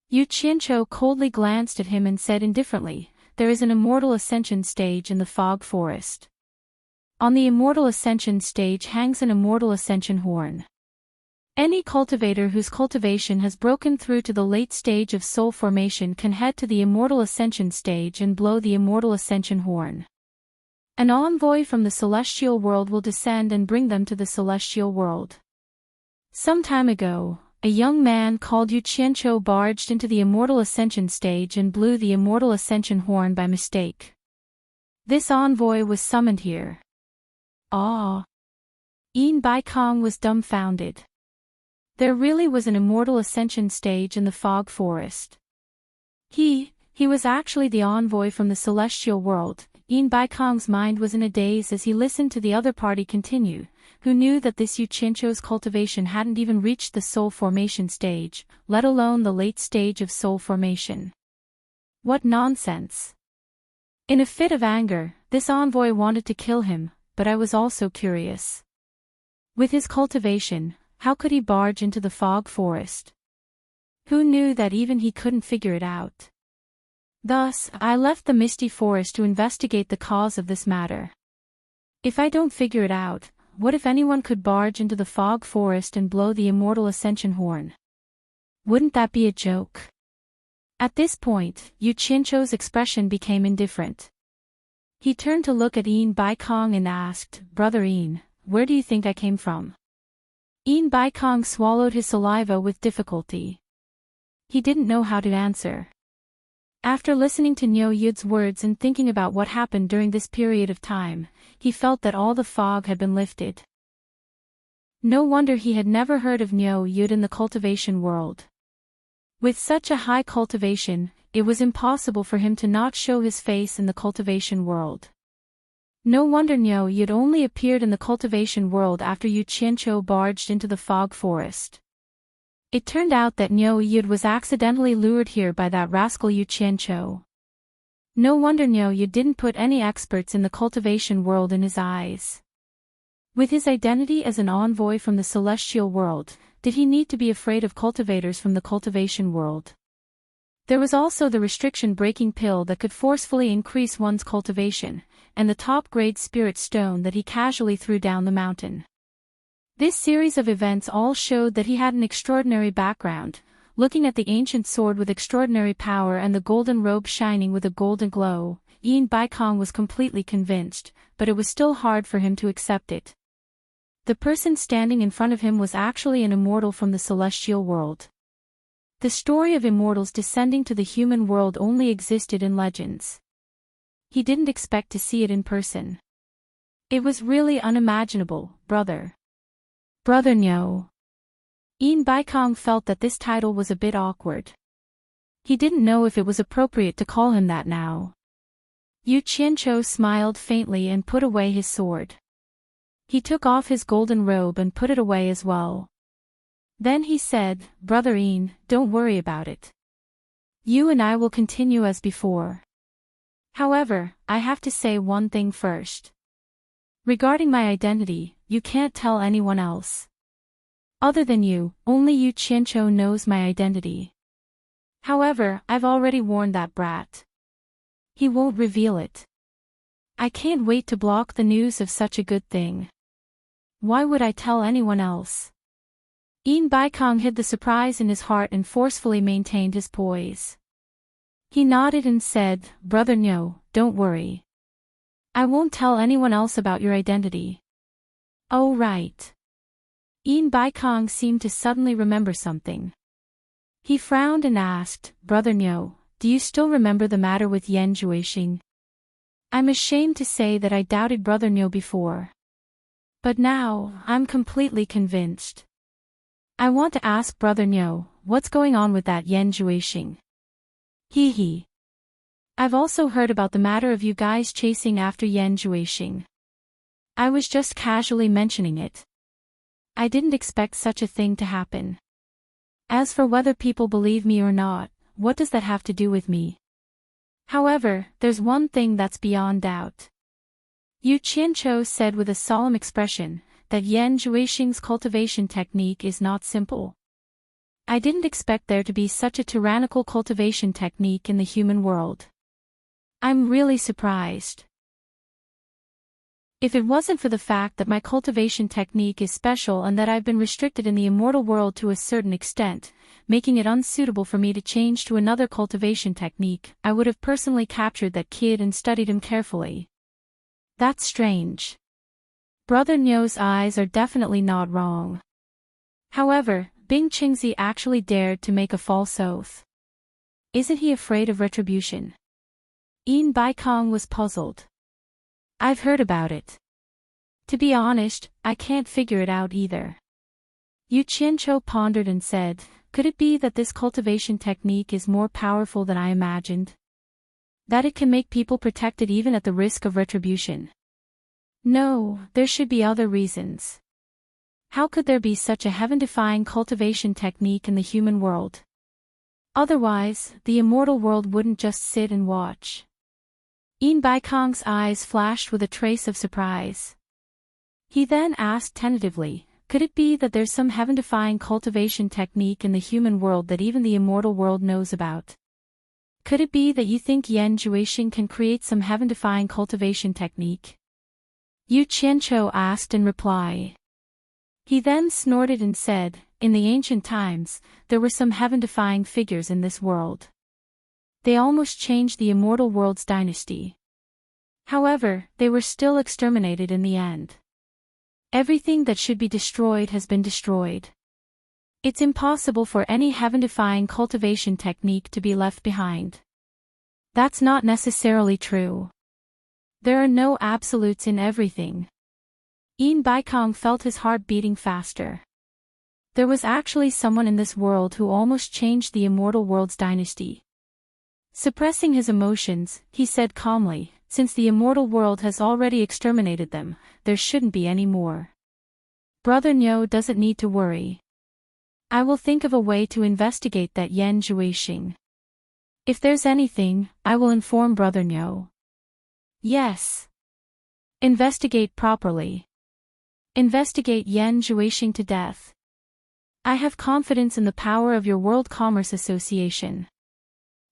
Yu Qiancho coldly glanced at him and said indifferently, "There is an immortal ascension stage in the fog forest. On the immortal ascension stage hangs an immortal ascension horn. Any cultivator whose cultivation has broken through to the late stage of soul formation can head to the immortal ascension stage and blow the immortal ascension horn. An envoy from the celestial world will descend and bring them to the celestial world." Some time ago, a young man called Yu Qiancho barged into the immortal ascension stage and blew the immortal ascension horn by mistake. This envoy was summoned here. Ah! Yin Baikong was dumbfounded. There really was an immortal ascension stage in the fog forest. He was actually the envoy from the celestial world. Yin Baikong's mind was in a daze as he listened to the other party continue, who knew that this Yu Qiancho's cultivation hadn't even reached the soul formation stage, let alone the late stage of soul formation. What nonsense! In a fit of anger, this envoy wanted to kill him, but I was also curious. With his cultivation, how could he barge into the fog forest? Who knew that even he couldn't figure it out? Thus, I left the misty forest to investigate the cause of this matter. If I don't figure it out, what if anyone could barge into the fog forest and blow the immortal ascension horn? Wouldn't that be a joke? At this point, Yu Qiancho's expression became indifferent. He turned to look at Yin Baikong and asked, "Brother Yin, where do you think I came from?" Yin Baikong swallowed his saliva with difficulty. He didn't know how to answer. After listening to Nyo Yud's words and thinking about what happened during this period of time, he felt that all the fog had been lifted. No wonder he had never heard of Nyo Yud in the cultivation world. With such a high cultivation, it was impossible for him to not show his face in the cultivation world. No wonder Nyo Yud only appeared in the cultivation world after Yu Qiancho barged into the fog forest. It turned out that Nyo Yud was accidentally lured here by that rascal Yu Qiancho. No wonder Nyo Yud didn't put any experts in the cultivation world in his eyes. With his identity as an envoy from the celestial world, did he need to be afraid of cultivators from the cultivation world? There was also the restriction-breaking pill that could forcefully increase one's cultivation, and the top-grade spirit stone that he casually threw down the mountain. This series of events all showed that he had an extraordinary background. Looking at the ancient sword with extraordinary power and the golden robe shining with a golden glow, Yin Baikong was completely convinced, but it was still hard for him to accept it. The person standing in front of him was actually an immortal from the celestial world. The story of immortals descending to the human world only existed in legends. He didn't expect to see it in person. It was really unimaginable, brother. Brother Nyo. Yin Baikong felt that this title was a bit awkward. He didn't know if it was appropriate to call him that now. Yu Qiancho smiled faintly and put away his sword. He took off his golden robe and put it away as well. Then he said, "Brother Yin, don't worry about it. You and I will continue as before. However, I have to say one thing first. Regarding my identity, you can't tell anyone else. Other than you, only Yu Qiancho knows my identity. However, I've already warned that brat. He won't reveal it. I can't wait to block the news of such a good thing. Why would I tell anyone else? Yin Baikong hid the surprise in his heart and forcefully maintained his poise. He nodded and said, Brother Nyo, don't worry. I won't tell anyone else about your identity. Oh right. Yin Baikong seemed to suddenly remember something. He frowned and asked, Brother Nyo, do you still remember the matter with Yen Juexing? I'm ashamed to say that I doubted Brother Nyo before. But now, I'm completely convinced. I want to ask Brother Nyo, what's going on with that Yen Juexing? Hee hee. I've also heard about the matter of you guys chasing after Yen Juexing. I was just casually mentioning it. I didn't expect such a thing to happen. As for whether people believe me or not, what does that have to do with me? However, there's one thing that's beyond doubt. Yu Qianqiu said with a solemn expression, that Yen Juexing's cultivation technique is not simple. I didn't expect there to be such a tyrannical cultivation technique in the human world. I'm really surprised. If it wasn't for the fact that my cultivation technique is special and that I've been restricted in the immortal world to a certain extent, making it unsuitable for me to change to another cultivation technique, I would have personally captured that kid and studied him carefully. That's strange. Brother Nyo's eyes are definitely not wrong. However, Bing Qingzi actually dared to make a false oath. Isn't he afraid of retribution? Yin Baikong was puzzled. I've heard about it. To be honest, I can't figure it out either. Yu Qianqiu pondered and said, could it be that this cultivation technique is more powerful than I imagined? That it can make people protected even at the risk of retribution? No, there should be other reasons. How could there be such a heaven-defying cultivation technique in the human world? Otherwise, the immortal world wouldn't just sit and watch. Yin Baikong's eyes flashed with a trace of surprise. He then asked tentatively, could it be that there's some heaven-defying cultivation technique in the human world that even the immortal world knows about? Could it be that you think Yen Juexing can create some heaven-defying cultivation technique? Yu Qianqiu asked in reply. He then snorted and said, in the ancient times, there were some heaven-defying figures in this world. They almost changed the immortal world's dynasty. However, they were still exterminated in the end. Everything that should be destroyed has been destroyed. It's impossible for any heaven-defying cultivation technique to be left behind. That's not necessarily true. There are no absolutes in everything. Yin Baikong felt his heart beating faster. There was actually someone in this world who almost changed the immortal world's dynasty. Suppressing his emotions, he said calmly, since the immortal world has already exterminated them, there shouldn't be any more. Brother Nyo doesn't need to worry. I will think of a way to investigate that Yen Juexing. If there's anything, I will inform Brother Nyo. Yes. Investigate properly. Investigate Yen Juexing to death. I have confidence in the power of your World Commerce Association.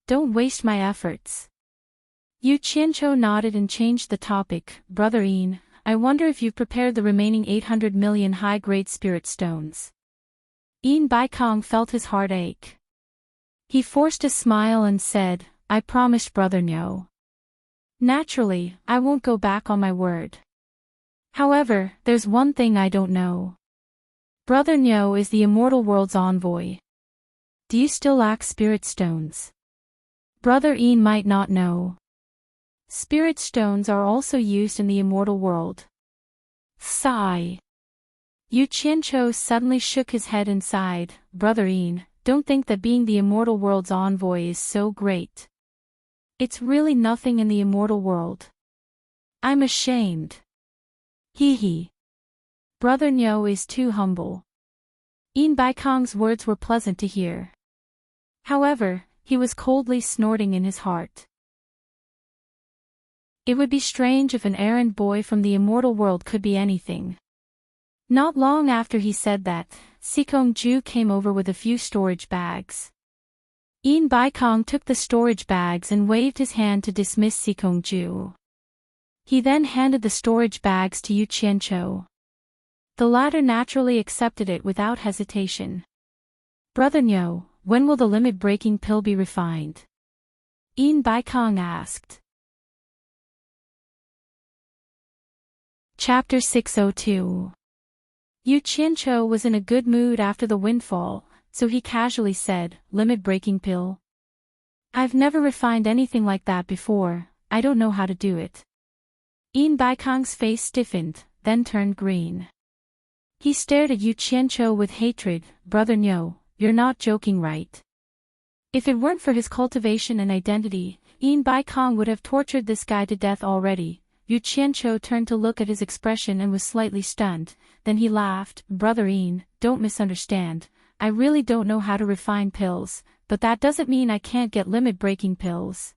Don't waste my efforts. Yu Qianqiu nodded and changed the topic. Brother Yin, I wonder if you've prepared the remaining 800 million high-grade spirit stones. Yin Baikong felt his heart ache. He forced a smile and said, I promised Brother Nyo. Naturally, I won't go back on my word. However, there's one thing I don't know. Brother Nyo is the immortal world's envoy. Do you still lack spirit stones? Brother Yin might not know. Spirit stones are also used in the immortal world. Sigh. Yu Qianqiu suddenly shook his head and sighed. Brother Yin, don't think that being the immortal world's envoy is so great. It's really nothing in the immortal world. I'm ashamed. Hee hee. Brother Nyo is too humble. Yin Baikong's words were pleasant to hear. However, he was coldly snorting in his heart. It would be strange if an errand boy from the immortal world could be anything. Not long after he said that, Sikong Ju came over with a few storage bags. Yin Baikong took the storage bags and waved his hand to dismiss Sikong Ju. He then handed the storage bags to Yu Qianqiu. The latter naturally accepted it without hesitation. "Brother Niu, when will the limit-breaking pill be refined?" Yin Baikong asked. Chapter 602. Yu Qianqiu was in a good mood after the windfall, so he casually said, "Limit-breaking pill? I've never refined anything like that before, I don't know how to do it." Yin Baikong's face stiffened, then turned green. He stared at Yu Qianqiu with hatred. "Brother Niu, you're not joking, right?" If it weren't for his cultivation and identity, Yin Baikong would have tortured this guy to death already. Yu Qianqiu turned to look at his expression and was slightly stunned, then he laughed. "Brother Yin, don't misunderstand, I really don't know how to refine pills, but that doesn't mean I can't get limit-breaking pills.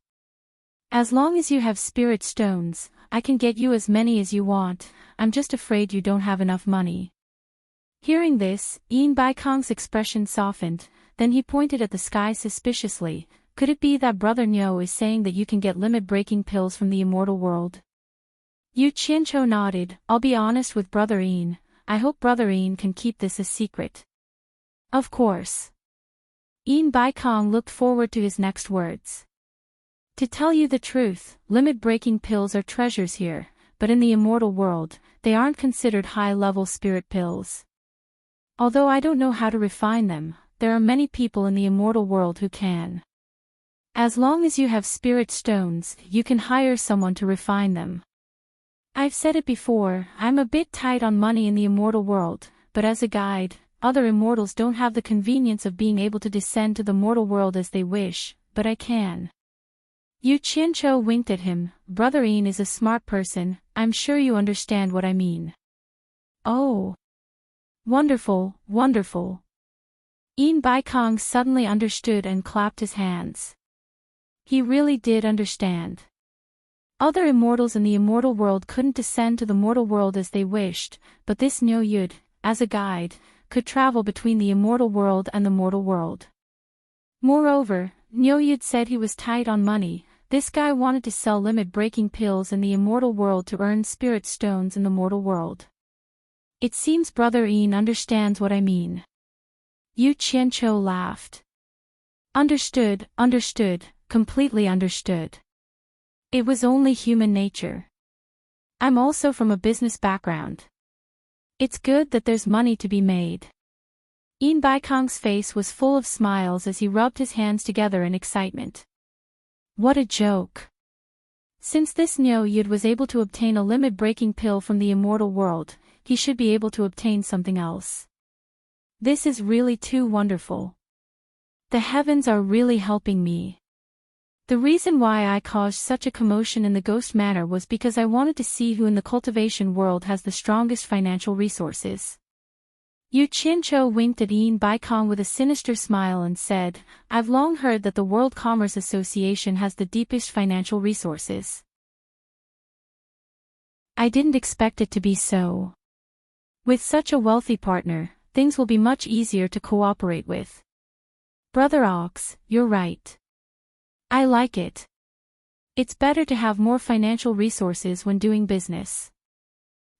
As long as you have spirit stones, I can get you as many as you want, I'm just afraid you don't have enough money." Hearing this, Yin Baikong's expression softened, then he pointed at the sky suspiciously. "Could it be that Brother Niu is saying that you can get limit-breaking pills from the immortal world?" Yu Qianqiu nodded. "I'll be honest with Brother Yin, I hope Brother Yin can keep this a secret." "Of course." Yin Baikong looked forward to his next words. "To tell you the truth, limit-breaking pills are treasures here, but in the immortal world, they aren't considered high-level spirit pills. Although I don't know how to refine them, there are many people in the immortal world who can. As long as you have spirit stones, you can hire someone to refine them. I've said it before, I'm a bit tight on money in the immortal world, but as a guide, other immortals don't have the convenience of being able to descend to the mortal world as they wish, but I can." Yu Qianqiu winked at him. "Brother Yin is a smart person, I'm sure you understand what I mean." "Oh. Wonderful, wonderful." Yin Baikong suddenly understood and clapped his hands. He really did understand. Other immortals in the immortal world couldn't descend to the mortal world as they wished, but this Niu Yud, as a guide, could travel between the immortal world and the mortal world. Moreover, Niu Yud said he was tight on money. This guy wanted to sell limit-breaking pills in the immortal world to earn spirit stones in the mortal world. It seems Brother Yin understands what I mean. Yu Qianqiu laughed. Understood, completely understood. It was only human nature. I'm also from a business background. It's good that there's money to be made." Yin Baikong's face was full of smiles as he rubbed his hands together in excitement. What a joke. Since this Niu Yud was able to obtain a limit-breaking pill from the immortal world, he should be able to obtain something else. This is really too wonderful. The heavens are really helping me. The reason why I caused such a commotion in the ghost manor was because I wanted to see who in the cultivation world has the strongest financial resources. Yu Qianqiu winked at Yin Baikong with a sinister smile and said, "I've long heard that the World Commerce Association has the deepest financial resources. I didn't expect it to be so. With such a wealthy partner, things will be much easier to cooperate with." "Brother Ox, you're right. I like it. It's better to have more financial resources when doing business."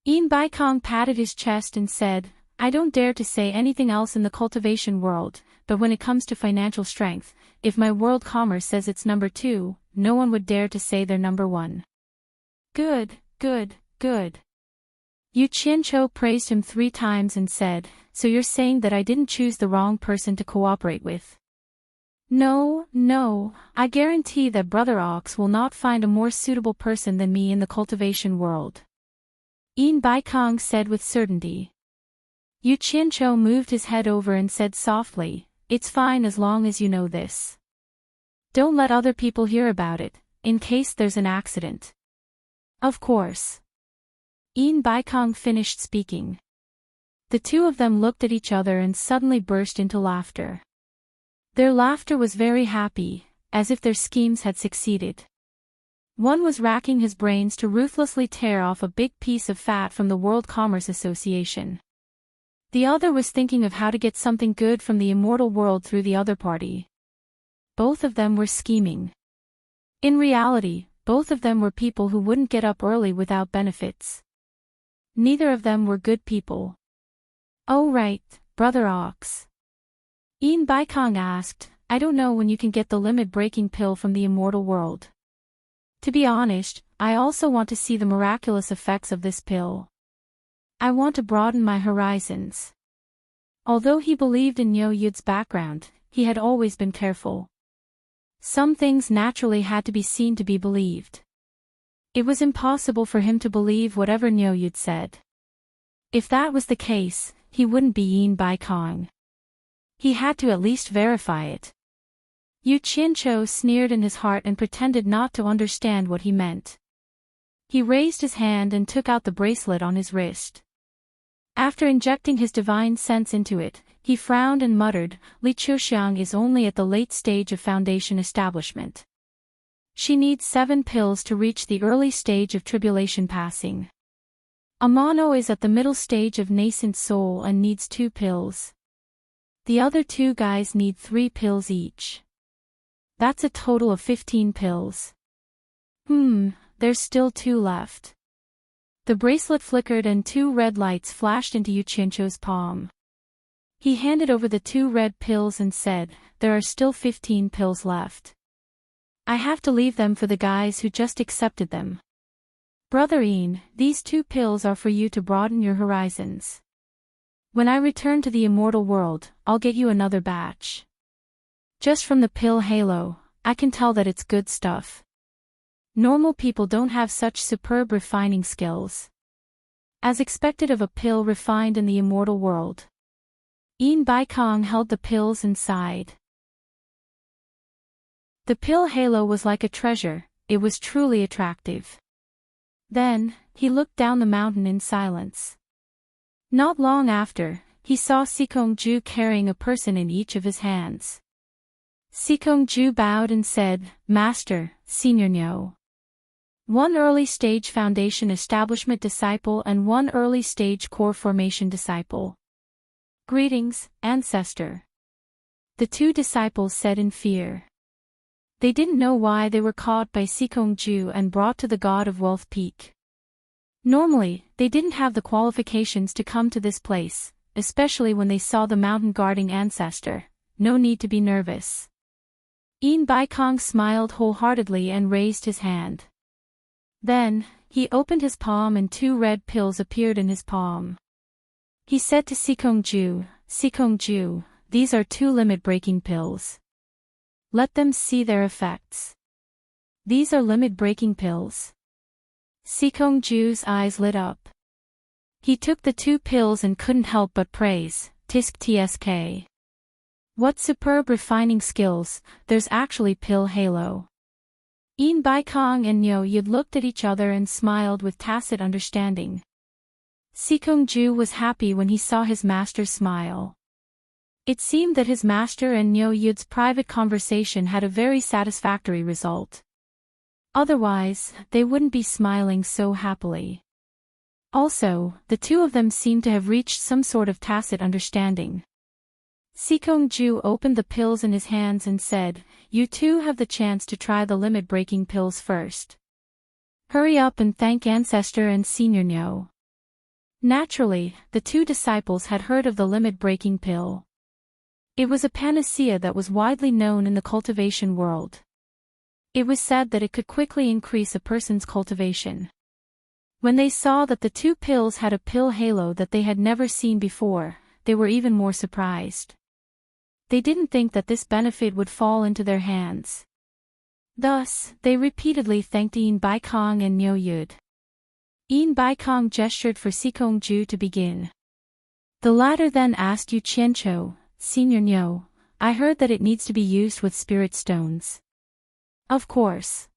Yin Baikong patted his chest and said, "I don't dare to say anything else in the cultivation world, but when it comes to financial strength, if my world commerce says it's number 2, no one would dare to say they're number 1. Good. Yu Qianqiu praised him 3 times and said, "So you're saying that I didn't choose the wrong person to cooperate with?" No, I guarantee that Brother Ox will not find a more suitable person than me in the cultivation world," Yin Baikong said with certainty. Yu Qianqiu moved his head over and said softly, "It's fine as long as you know this. Don't let other people hear about it, in case there's an accident." "Of course." Yin Baikong finished speaking. The two of them looked at each other and suddenly burst into laughter. Their laughter was very happy, as if their schemes had succeeded. One was racking his brains to ruthlessly tear off a big piece of fat from the World Commerce Association. The other was thinking of how to get something good from the immortal world through the other party. Both of them were scheming. In reality, both of them were people who wouldn't get up early without benefits. Neither of them were good people. "Oh right, Brother Ox," Yin Baikong asked, "I don't know when you can get the limit-breaking pill from the immortal world. To be honest, I also want to see the miraculous effects of this pill. I want to broaden my horizons." Although he believed in Nyo Yud's background, he had always been careful. Some things naturally had to be seen to be believed. It was impossible for him to believe whatever Nyo Yud said. If that was the case, he wouldn't be Yin Baikong. He had to at least verify it. Yu Qianqiu sneered in his heart and pretended not to understand what he meant. He raised his hand and took out the bracelet on his wrist. After injecting his divine sense into it, he frowned and muttered, "Li Chuxiang is only at the late stage of foundation establishment. She needs 7 pills to reach the early stage of tribulation passing. Amano is at the middle stage of nascent soul and needs 2 pills. The other 2 guys need 3 pills each. That's a total of 15 pills. There's still 2 left." The bracelet flickered and 2 red lights flashed into Yu Qianqiu's palm. He handed over the 2 red pills and said, "There are still 15 pills left. I have to leave them for the guys who just accepted them. Brother Yin, these 2 pills are for you to broaden your horizons. When I return to the immortal world, I'll get you another batch. Just from the pill halo, I can tell that it's good stuff. Normal people don't have such superb refining skills. As expected of a pill refined in the immortal world." Yin Baikong held the pills and sighed. The pill halo was like a treasure, it was truly attractive. Then, he looked down the mountain in silence. Not long after, he saw Sikong Ju carrying a person in each of his hands. Sikong Ju bowed and said, "Master, Senior Nyo. 1 early-stage foundation establishment disciple and 1 early-stage core formation disciple. Greetings, Ancestor." The 2 disciples said in fear. They didn't know why they were caught by Sikong Ju and brought to the God of Wealth Peak. Normally, they didn't have the qualifications to come to this place, especially when they saw the mountain-guarding ancestor. No need to be nervous. Yin Baikong smiled wholeheartedly and raised his hand. Then, he opened his palm and 2 red pills appeared in his palm. He said to Sikong Ju, "These are 2 limit-breaking pills. Let them see their effects." "These are limit-breaking pills?" Sikong Ju's eyes lit up. He took the 2 pills and couldn't help but praise, "Tisk tsk. What superb refining skills, there's actually pill halo." Yin Baikong and Nyo Yud looked at each other and smiled with tacit understanding. Sikong Ju was happy when he saw his master smile. It seemed that his master and Nyo Yud's private conversation had a very satisfactory result. Otherwise, they wouldn't be smiling so happily. Also, the 2 of them seemed to have reached some sort of tacit understanding. Sikong Ju opened the pills in his hands and said, "You 2 have the chance to try the limit-breaking pills first. Hurry up and thank Ancestor and Senior Nyo." Naturally, the 2 disciples had heard of the limit-breaking pill. It was a panacea that was widely known in the cultivation world. It was said that it could quickly increase a person's cultivation. When they saw that the 2 pills had a pill halo that they had never seen before, they were even more surprised. They didn't think that this benefit would fall into their hands. Thus, they repeatedly thanked Yin Baikong and Nyo Yud. Yin Baikong gestured for Sikong Ju to begin. The latter then asked Yu Qianqiu, "Senior Nyo, I heard that it needs to be used with spirit stones." "Of course.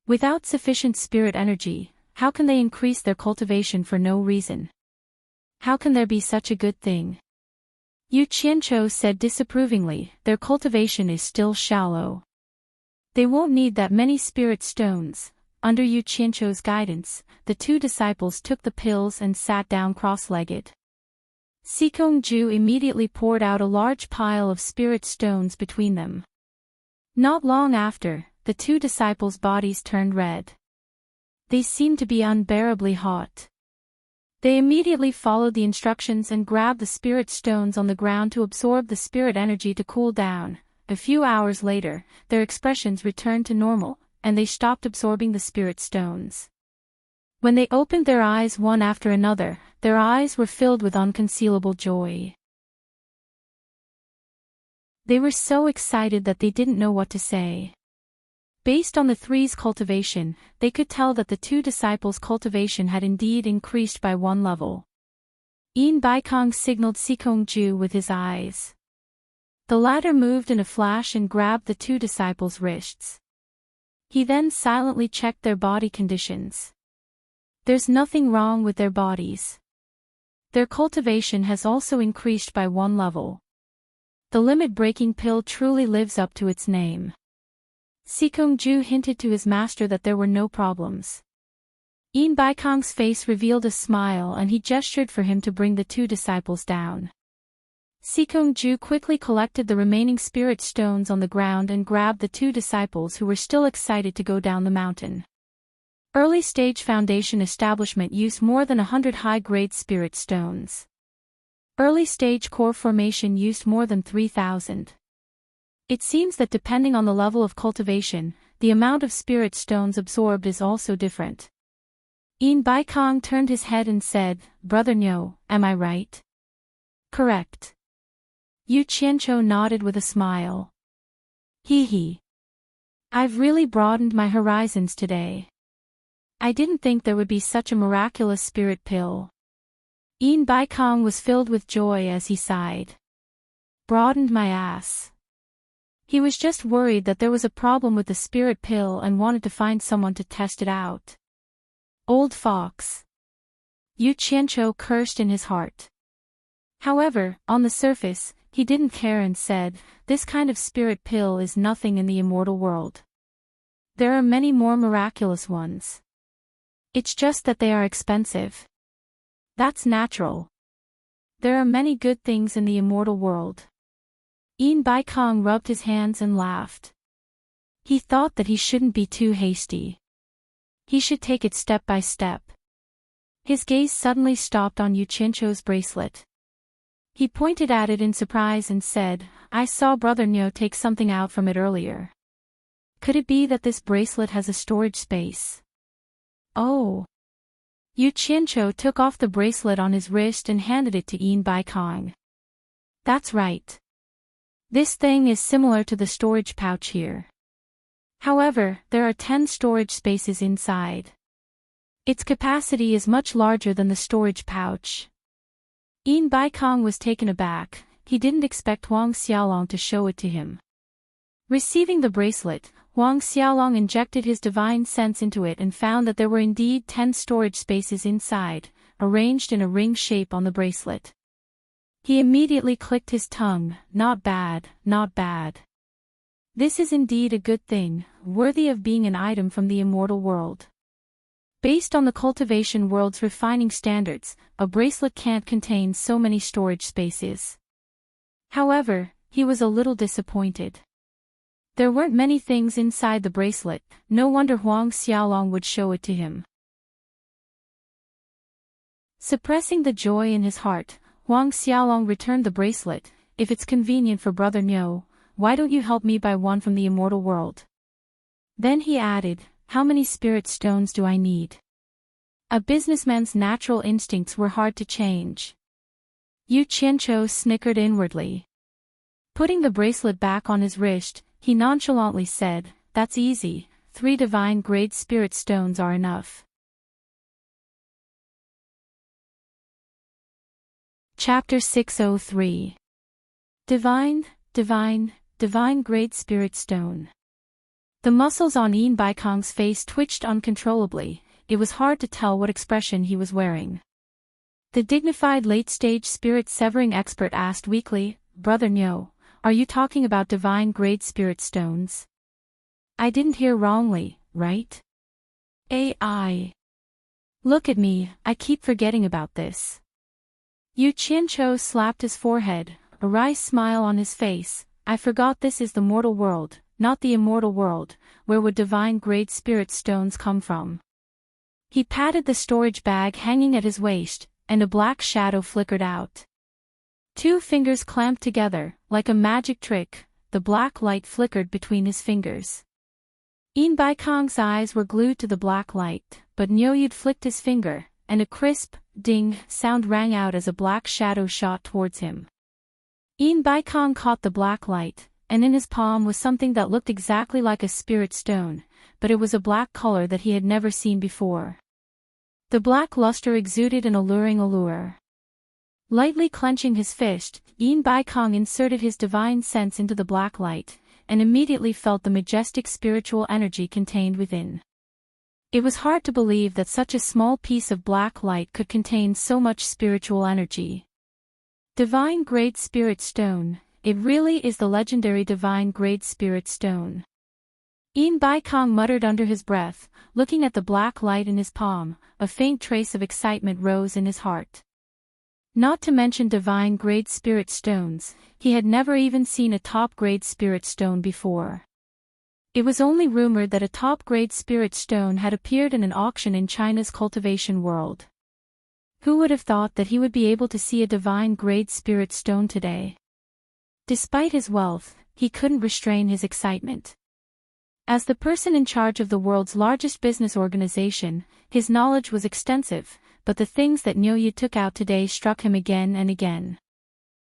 Without sufficient spirit energy, how can they increase their cultivation for no reason? How can there be such a good thing?" Yu Qianqiu said disapprovingly, "Their cultivation is still shallow. They won't need that many spirit stones." Under Yu Qianqiu's guidance, the 2 disciples took the pills and sat down cross-legged. Sikong Ju immediately poured out a large pile of spirit stones between them. Not long after, the two disciples' bodies turned red. They seemed to be unbearably hot. They immediately followed the instructions and grabbed the spirit stones on the ground to absorb the spirit energy to cool down. A few hours later, their expressions returned to normal, and they stopped absorbing the spirit stones. When they opened their eyes one after another, their eyes were filled with unconcealable joy. They were so excited that they didn't know what to say. Based on the three's cultivation, they could tell that the two disciples' cultivation had indeed increased by one level. Yin Baikong signaled Sikong Ju with his eyes. The latter moved in a flash and grabbed the two disciples' wrists. He then silently checked their body conditions. There's nothing wrong with their bodies. Their cultivation has also increased by one level. The limit-breaking pill truly lives up to its name. Sikong Ju hinted to his master that there were no problems. Yin Baikong's face revealed a smile and he gestured for him to bring the two disciples down. Sikong Ju quickly collected the remaining spirit stones on the ground and grabbed the two disciples who were still excited to go down the mountain. Early-stage foundation establishment used more than 100 high-grade spirit stones. Early-stage core formation used more than 3,000. It seems that depending on the level of cultivation, the amount of spirit stones absorbed is also different. Yin Baikong turned his head and said, "Brother Nyo, am I right?" "Correct." Yu Qiancho nodded with a smile. He. I've really broadened my horizons today. I didn't think there would be such a miraculous spirit pill. Yin Baikong was filled with joy as he sighed. Broadened my ass. He was just worried that there was a problem with the spirit pill and wanted to find someone to test it out. Old fox. Yu Qiancho cursed in his heart. However, on the surface, he didn't care and said, "This kind of spirit pill is nothing in the immortal world. There are many more miraculous ones. It's just that they are expensive. That's natural. There are many good things in the immortal world." Yin Baikong rubbed his hands and laughed. He thought that he shouldn't be too hasty. He should take it step by step. His gaze suddenly stopped on Yu Qiancho's bracelet. He pointed at it in surprise and said, "I saw Brother Nyo take something out from it earlier. Could it be that this bracelet has a storage space?" "Oh." Yu Qiancho took off the bracelet on his wrist and handed it to Yin Baikong. "That's right. This thing is similar to the storage pouch here. However, there are 10 storage spaces inside. Its capacity is much larger than the storage pouch." Yin Baikong was taken aback. He didn't expect Huang Xiaolong to show it to him. Receiving the bracelet, Huang Xiaolong injected his divine sense into it and found that there were indeed 10 storage spaces inside, arranged in a ring shape on the bracelet. He immediately clicked his tongue. Not bad, not bad. This is indeed a good thing, worthy of being an item from the immortal world. Based on the cultivation world's refining standards, a bracelet can't contain so many storage spaces. However, he was a little disappointed. There weren't many things inside the bracelet, no wonder Huang Xiaolong would show it to him. Suppressing the joy in his heart, Huang Xiaolong returned the bracelet. "If it's convenient for Brother Nyo, why don't you help me buy one from the immortal world?" Then he added, "How many spirit stones do I need?" A businessman's natural instincts were hard to change. Yu Qiancho snickered inwardly. Putting the bracelet back on his wrist, he nonchalantly said, "That's easy, 3 divine-grade spirit stones are enough." Chapter 603. Divine-grade spirit stone. The muscles on Yin Baikong's face twitched uncontrollably. It was hard to tell what expression he was wearing. The dignified late-stage spirit-severing expert asked weakly, "Brother Nyo, are you talking about divine-grade spirit stones? I didn't hear wrongly, right?" "AI. Look at me, I keep forgetting about this." Yu Qiancho slapped his forehead, a wry smile on his face. "I forgot this is the mortal world, not the immortal world. Where would divine grade spirit stones come from? He patted the storage bag hanging at his waist, and a black shadow flickered out. 2 fingers clamped together, like a magic trick, the black light flickered between his fingers. In Baikong's eyes were glued to the black light, but Nyoyud flicked his finger, and a crisp, ding sound rang out as a black shadow shot towards him. In Baikong caught the black light, and in his palm was something that looked exactly like a spirit stone, but it was a black color that he had never seen before. The black luster exuded an alluring allure. Lightly clenching his fist, Yin Baikong inserted his divine sense into the black light, and immediately felt the majestic spiritual energy contained within. It was hard to believe that such a small piece of black light could contain so much spiritual energy. Divine Grade Spirit Stone, it really is the legendary Divine Grade Spirit Stone. Yin Baikong muttered under his breath, looking at the black light in his palm. A faint trace of excitement rose in his heart. Not to mention divine grade spirit stones, he had never even seen a top-grade spirit stone before. It was only rumored that a top-grade spirit stone had appeared in an auction in China's cultivation world. Who would have thought that he would be able to see a divine grade spirit stone today? Despite his wealth, he couldn't restrain his excitement. As the person in charge of the world's largest business organization, his knowledge was extensive, but the things that Nyoye took out today struck him again and again.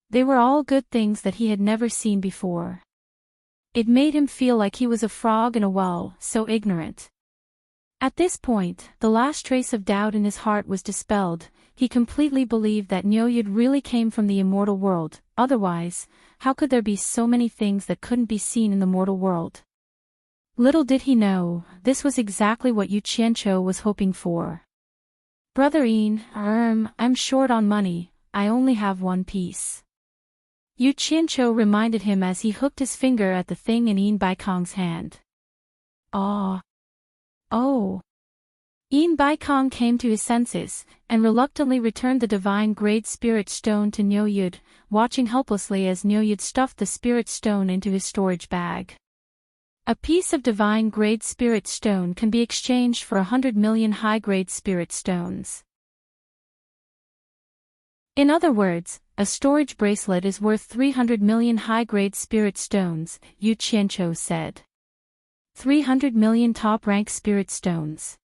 They were all good things that he had never seen before. It made him feel like he was a frog in a well, so ignorant. At this point, the last trace of doubt in his heart was dispelled. He completely believed that Nyoye really came from the immortal world. Otherwise, how could there be so many things that couldn't be seen in the mortal world? Little did he know, this was exactly what Yu Qianqiu was hoping for. Brother Yin, I'm short on money, I only have 1 piece. Yu Qianqiu reminded him as he hooked his finger at the thing in Yin Baikong's hand. Oh. Yin Baikong came to his senses, and reluctantly returned the divine grade spirit stone to Nyoyud, watching helplessly as Nyoyud stuffed the spirit stone into his storage bag. A piece of divine grade spirit stone can be exchanged for 100 million high-grade spirit stones. In other words, a storage bracelet is worth 300 million high-grade spirit stones, Yu Qianqiu said. 300 million top-rank spirit stones.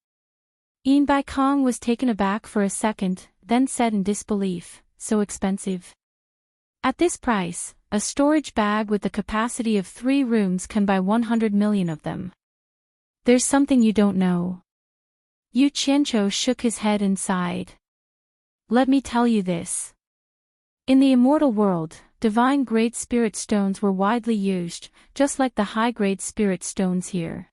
Yin Baikong was taken aback for a second, then said in disbelief, so expensive. At this price, a storage bag with the capacity of 3 rooms can buy 100 million of them. There's something you don't know. Yu Qianqiu shook his head and sighed. Let me tell you this. In the immortal world, divine grade spirit stones were widely used, just like the high-grade spirit stones here.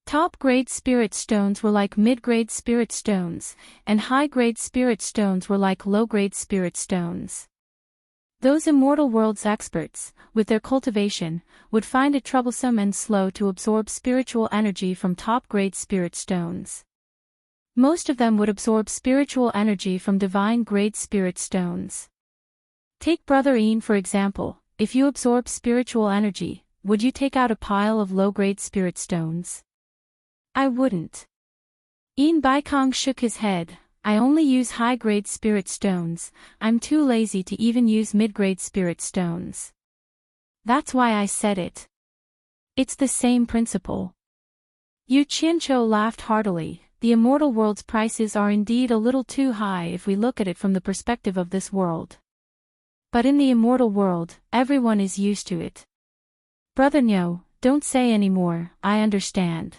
Top-grade spirit stones were like mid-grade spirit stones, and high-grade spirit stones were like low-grade spirit stones. Those immortal world's experts, with their cultivation, would find it troublesome and slow to absorb spiritual energy from top-grade spirit stones. Most of them would absorb spiritual energy from divine-grade spirit stones. Take Brother Yin for example. If you absorb spiritual energy, would you take out a pile of low-grade spirit stones? I wouldn't. Yin Baikong shook his head. I only use high-grade spirit stones, I'm too lazy to even use mid-grade spirit stones. That's why I said it. It's the same principle. Yu Qianqiu laughed heartily. The immortal world's prices are indeed a little too high if we look at it from the perspective of this world. But in the immortal world, everyone is used to it. Brother Nyo, don't say any more, I understand.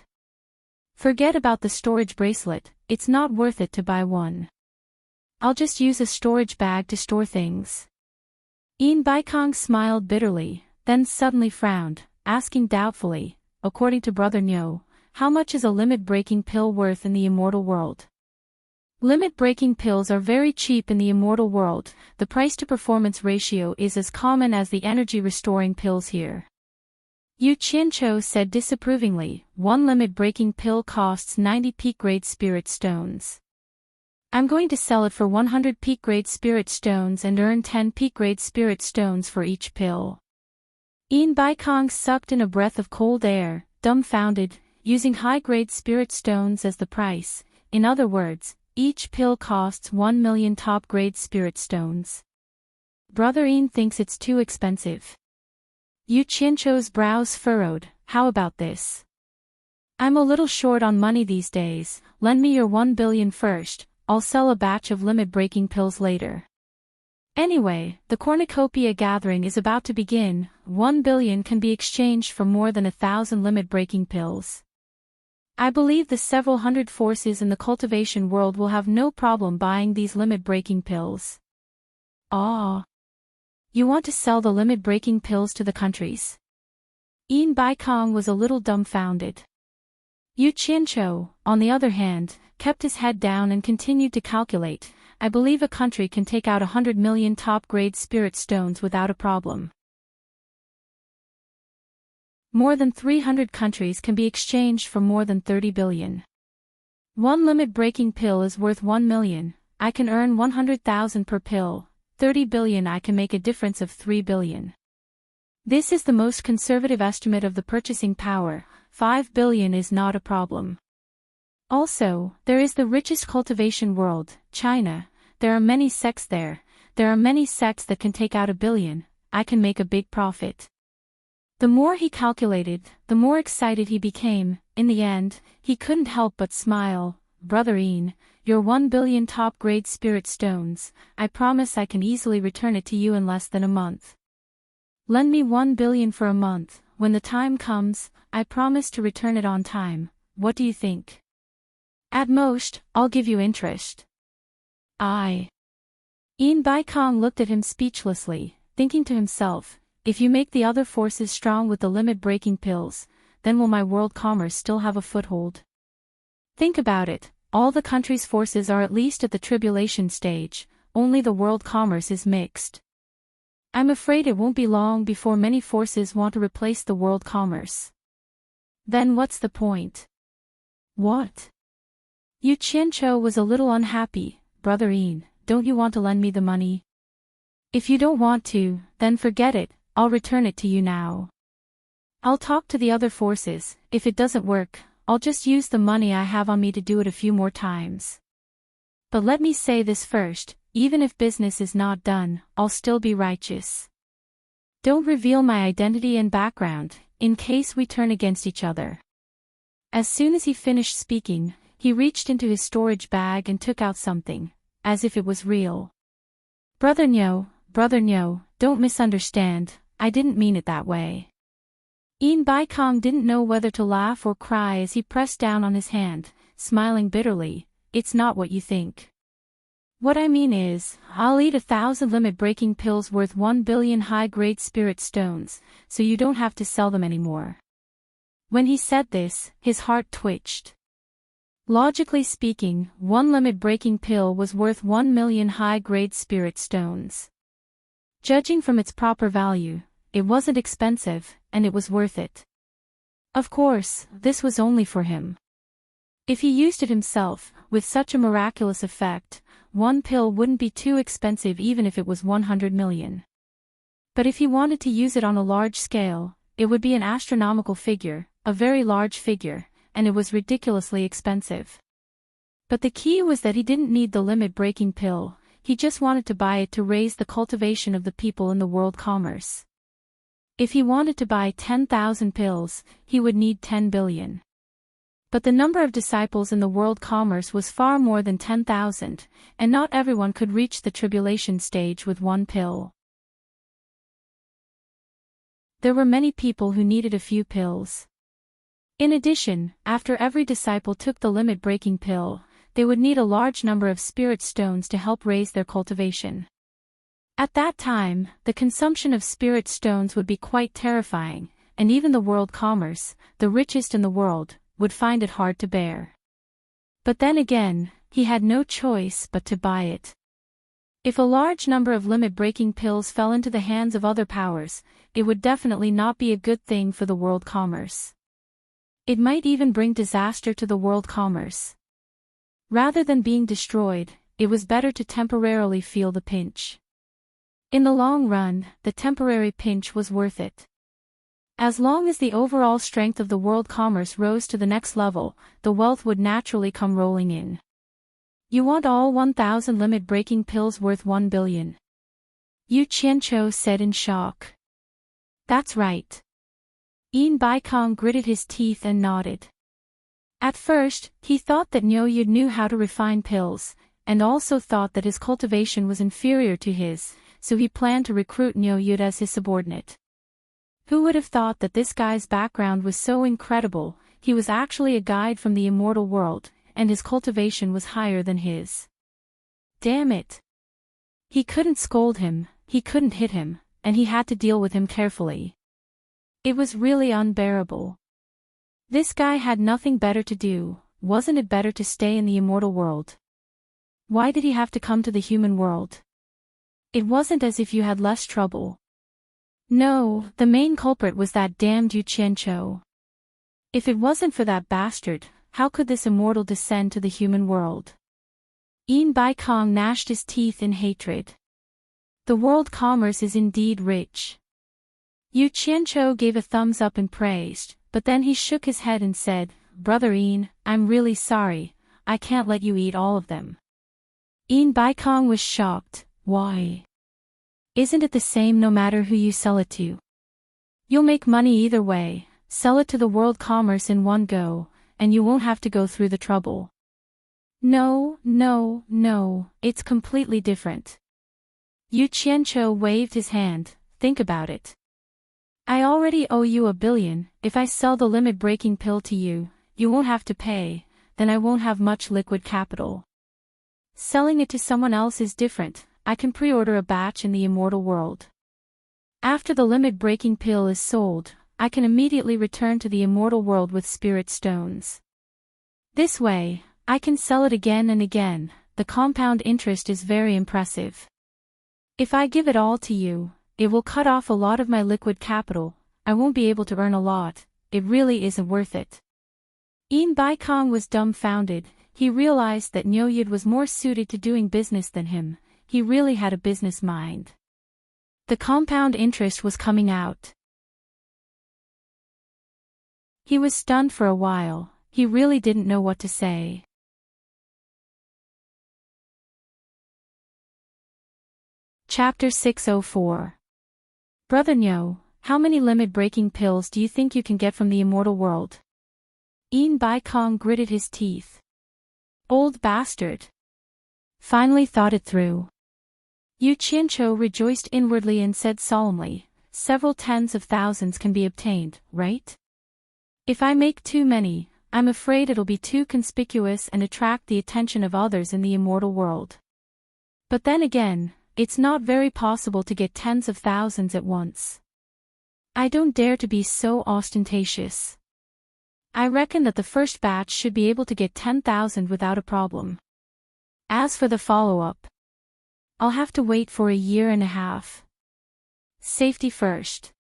Forget about the storage bracelet, it's not worth it to buy one. I'll just use a storage bag to store things. Yin Baikong smiled bitterly, then suddenly frowned, asking doubtfully, according to Brother Nyo, how much is a limit-breaking pill worth in the immortal world? Limit-breaking pills are very cheap in the immortal world, the price-to-performance ratio is as common as the energy-restoring pills here. Yu Qianqiu said disapprovingly, 1 limit-breaking pill costs 90 peak-grade spirit stones. I'm going to sell it for 100 peak-grade spirit stones and earn 10 peak-grade spirit stones for each pill. Ian Baikong sucked in a breath of cold air, dumbfounded, using high-grade spirit stones as the price. In other words, each pill costs 1 million top-grade spirit stones. Brother Ian thinks it's too expensive. Yu Qiancho's brows furrowed. How about this? I'm a little short on money these days. Lend me your 1 billion first. I'll sell a batch of limit-breaking pills later. Anyway, the cornucopia gathering is about to begin. 1 billion can be exchanged for more than 1,000 limit-breaking pills. I believe the several hundred forces in the cultivation world will have no problem buying these limit-breaking pills. Ah. You want to sell the limit-breaking pills to the countries? Ian Baikong was a little dumbfounded. Yu Qiancho, on the other hand, kept his head down and continued to calculate. I believe a country can take out 100 million top-grade spirit stones without a problem. More than 300 countries can be exchanged for more than 30 billion. One limit-breaking pill is worth 1 million. I can earn 100,000 per pill. 30 billion I can make a difference of 3 billion. This is the most conservative estimate of the purchasing power. 5 billion is not a problem. Also, there is the richest cultivation world, China. There are many sects there. There are many sects that can take out 1 billion. I can make a big profit. The more he calculated, the more excited he became. In the end, he couldn't help but smile. Brother Ian, your 1 billion top-grade spirit stones, I promise I can easily return it to you in less than a month. Lend me 1 billion for a month. When the time comes, I promise to return it on time. What do you think? At most, I'll give you interest. Ian Baikong looked at him speechlessly, thinking to himself, if you make the other forces strong with the limit-breaking pills, then will my world commerce still have a foothold? Think about it, all the country's forces are at least at the tribulation stage, only the world commerce is mixed. I'm afraid it won't be long before many forces want to replace the world commerce. Then what's the point? What? Yu Qiancho was a little unhappy. Brother Ian, don't you want to lend me the money? If you don't want to, then forget it, I'll return it to you now. I'll talk to the other forces. If it doesn't work, I'll just use the money I have on me to do it a few more times. But let me say this first, even if business is not done, I'll still be righteous. Don't reveal my identity and background, in case we turn against each other. As soon as he finished speaking, he reached into his storage bag and took out something, as if it was real. Brother Nyo, don't misunderstand, I didn't mean it that way. Ian Baikong didn't know whether to laugh or cry as he pressed down on his hand, smiling bitterly. It's not what you think. What I mean is, I'll eat 1,000 limit-breaking pills worth 1 billion high-grade spirit stones, so you don't have to sell them anymore. When he said this, his heart twitched. Logically speaking, one limit-breaking pill was worth 1 million high-grade spirit stones. Judging from its proper value, it wasn't expensive, and it was worth it. Of course, this was only for him. If he used it himself, with such a miraculous effect, one pill wouldn't be too expensive even if it was 100 million. But if he wanted to use it on a large scale, it would be an astronomical figure, a very large figure, and it was ridiculously expensive. But the key was that he didn't need the limit-breaking pill, he just wanted to buy it to raise the cultivation of the people in the world commerce. If he wanted to buy 10,000 pills, he would need 10 billion. But the number of disciples in the world commerce was far more than 10,000, and not everyone could reach the tribulation stage with one pill. There were many people who needed a few pills. In addition, after every disciple took the limit-breaking pill, they would need a large number of spirit stones to help raise their cultivation. At that time, the consumption of spirit stones would be quite terrifying, and even the world commerce, the richest in the world, would find it hard to bear. But then again, he had no choice but to buy it. If a large number of limit-breaking pills fell into the hands of other powers, it would definitely not be a good thing for the world commerce. It might even bring disaster to the world commerce. Rather than being destroyed, it was better to temporarily feel the pinch. In the long run, the temporary pinch was worth it. As long as the overall strength of the world commerce rose to the next level, the wealth would naturally come rolling in. You want all 1,000 limit-breaking pills worth 1 billion? Yu Qianqiu said in shock. That's right. Yin Baikong gritted his teeth and nodded. At first, he thought that Niu Yu knew how to refine pills, and also thought that his cultivation was inferior to his, so he planned to recruit Niu Yu as his subordinate. Who would have thought that this guy's background was so incredible? He was actually a guide from the immortal world, and his cultivation was higher than his. Damn it! He couldn't scold him, he couldn't hit him, and he had to deal with him carefully. It was really unbearable. This guy had nothing better to do. Wasn't it better to stay in the immortal world? Why did he have to come to the human world? It wasn't as if you had less trouble. No, the main culprit was that damned Yu Qianqiu. If it wasn't for that bastard, how could this immortal descend to the human world? Yin Baikong gnashed his teeth in hatred. The world commerce is indeed rich. Yu Qianqiu gave a thumbs up and praised, but then he shook his head and said, Brother Yin, I'm really sorry, I can't let you eat all of them. Yin Baikong was shocked. Why? Isn't it the same no matter who you sell it to? You'll make money either way, sell it to the world commerce in one go, and you won't have to go through the trouble. No, it's completely different. Yu Qianqiu waved his hand. Think about it. I already owe you 1 billion, if I sell the limit-breaking pill to you, you won't have to pay, then I won't have much liquid capital. Selling it to someone else is different, I can pre-order a batch in the immortal world. After the limit-breaking pill is sold, I can immediately return to the immortal world with spirit stones. This way, I can sell it again and again, the compound interest is very impressive. If I give it all to you, it will cut off a lot of my liquid capital, I won't be able to earn a lot, it really isn't worth it. Yin Baikong was dumbfounded, he realized that Niu Yu was more suited to doing business than him, he really had a business mind. The compound interest was coming out. He was stunned for a while, he really didn't know what to say. Chapter 604. Brother Niu, how many limit-breaking pills do you think you can get from the immortal world? Yin Baikong gritted his teeth. Old bastard. Finally thought it through. Yu Qianqiu rejoiced inwardly and said solemnly, several tens of thousands can be obtained, right? If I make too many, I'm afraid it'll be too conspicuous and attract the attention of others in the immortal world. But then again, it's not very possible to get tens of thousands at once. I don't dare to be so ostentatious. I reckon that the first batch should be able to get 10,000 without a problem. As for the follow-up, I'll have to wait for 1.5 years. Safety first.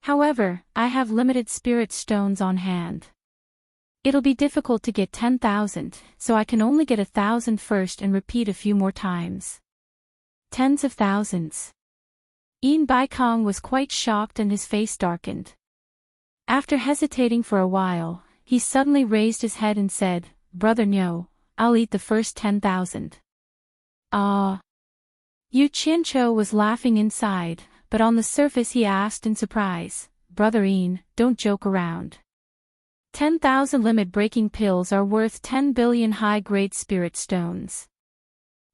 However, I have limited spirit stones on hand. It'll be difficult to get 10,000, so I can only get 1,000 first and repeat a few more times. Tens of thousands. Yin Baikong was quite shocked and his face darkened. After hesitating for a while, he suddenly raised his head and said, Brother Niu, I'll eat the first 10,000. Ah. Yu Qianqiu was laughing inside, but on the surface he asked in surprise, Brother Yin, don't joke around. 10,000 limit-breaking pills are worth 10 billion high-grade spirit stones.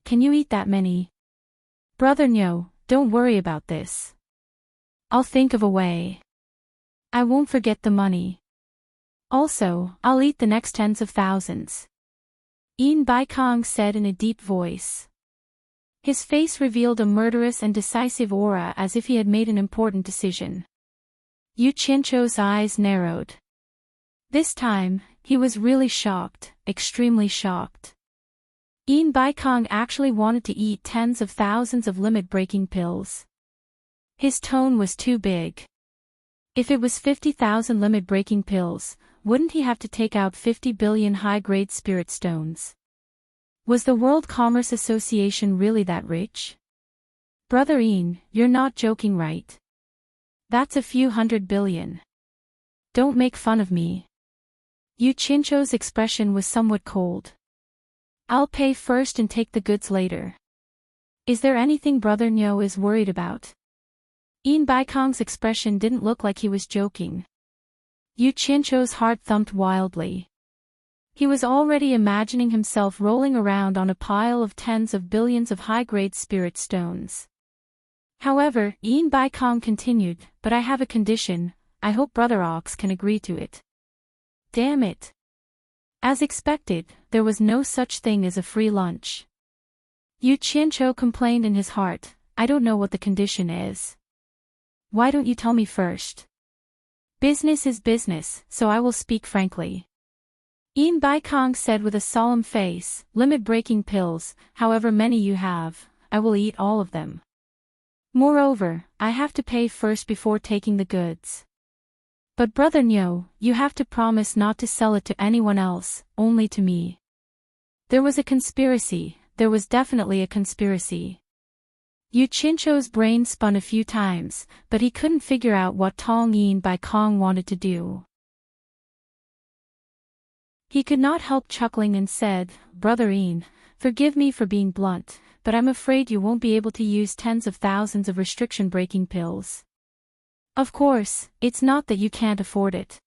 Can you eat that many? Brother Niu, don't worry about this. I'll think of a way. I won't forget the money. Also, I'll eat the next tens of thousands. Yin Baikong said in a deep voice. His face revealed a murderous and decisive aura as if he had made an important decision. Yu Qianqiu's eyes narrowed. This time, he was really shocked, extremely shocked. Yin Baikong actually wanted to eat tens of thousands of limit-breaking pills. His tone was too big. If it was 50,000 limit-breaking pills, wouldn't he have to take out 50 billion high-grade spirit stones? Was the World Commerce Association really that rich? Brother Yin, you're not joking, right? That's a few 100 billion. Don't make fun of me. Yu Qianzhou's expression was somewhat cold. I'll pay first and take the goods later. Is there anything Brother Niu is worried about? Yin Baikong's expression didn't look like he was joking. Yu Qianzhou's heart thumped wildly. He was already imagining himself rolling around on a pile of tens of billions of high-grade spirit stones. However, Yin Baikong continued, but I have a condition. I hope Brother Ox can agree to it. Damn it. As expected, there was no such thing as a free lunch. Yu Qianzhou complained in his heart, I don't know what the condition is. Why don't you tell me first? Business is business, so I will speak frankly. Yin Baikong said with a solemn face, limit-breaking pills, however many you have, I will eat all of them. Moreover, I have to pay first before taking the goods. But Brother Niu, you have to promise not to sell it to anyone else, only to me. There was a conspiracy, there was definitely a conspiracy. Yu Qianzhou's brain spun a few times, but he couldn't figure out what Tong Yin Baikong wanted to do. He could not help chuckling and said, Brother Yin, forgive me for being blunt, but I'm afraid you won't be able to use tens of thousands of restriction-breaking pills. Of course, it's not that you can't afford it.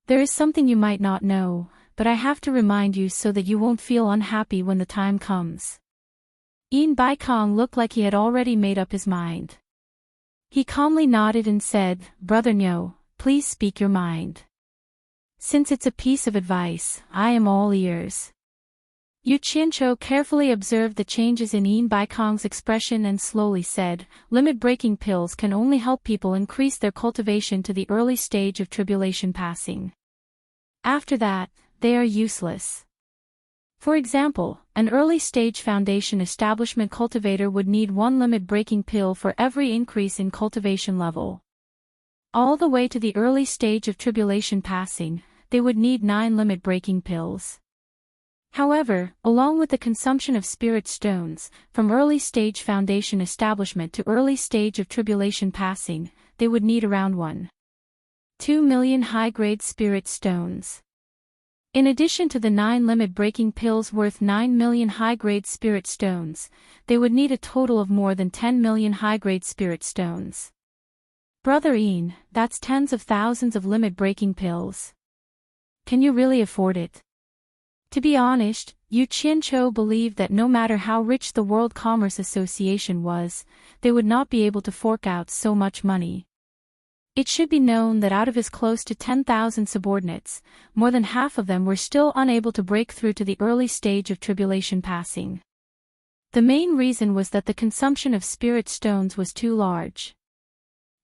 There is something you might not know, but I have to remind you so that you won't feel unhappy when the time comes. Yin Baikong looked like he had already made up his mind. He calmly nodded and said, Brother Niu, please speak your mind. Since it's a piece of advice, I am all ears. Yu Qianzhou carefully observed the changes in Yin Baikong's expression and slowly said, limit-breaking pills can only help people increase their cultivation to the early stage of tribulation passing. After that, they are useless. For example, an early-stage foundation establishment cultivator would need one limit-breaking pill for every increase in cultivation level. All the way to the early stage of tribulation passing, they would need 9 limit-breaking pills. However, along with the consumption of spirit stones, from early-stage foundation establishment to early stage of tribulation passing, they would need around 1.2 million high-grade spirit stones. In addition to the 9 limit-breaking pills worth 9 million high-grade spirit stones, they would need a total of more than 10 million high-grade spirit stones. Brother Yin, that's tens of thousands of limit-breaking pills. Can you really afford it? To be honest, Yu Qianzhou believed that no matter how rich the World Commerce Association was, they would not be able to fork out so much money. It should be known that out of his close to 10,000 subordinates, more than half of them were still unable to break through to the early stage of tribulation passing. The main reason was that the consumption of spirit stones was too large.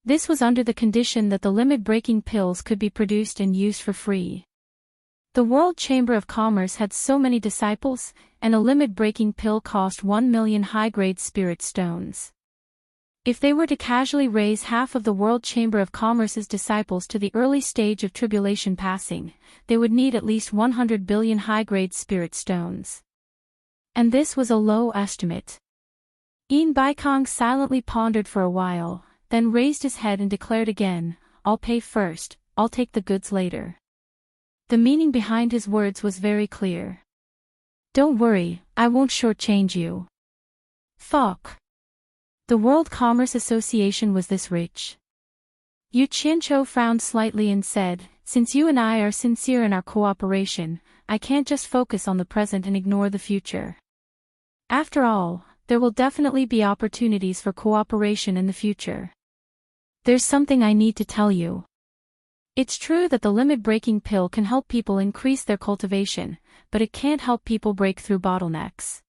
This was under the condition that the limit-breaking pills could be produced and used for free. The World Chamber of Commerce had so many disciples, and a limit-breaking pill cost 1 million high-grade spirit stones. If they were to casually raise half of the World Chamber of Commerce's disciples to the early stage of tribulation passing, they would need at least 100 billion high-grade spirit stones. And this was a low estimate. Yin Baikong silently pondered for a while, then raised his head and declared again, I'll pay first, I'll take the goods later. The meaning behind his words was very clear. Don't worry, I won't shortchange you. Fuck. The World Commerce Association was this rich. Yu Qianzhou frowned slightly and said, since you and I are sincere in our cooperation, I can't just focus on the present and ignore the future. After all, there will definitely be opportunities for cooperation in the future. There's something I need to tell you. It's true that the limit-breaking pill can help people increase their cultivation, but it can't help people break through bottlenecks.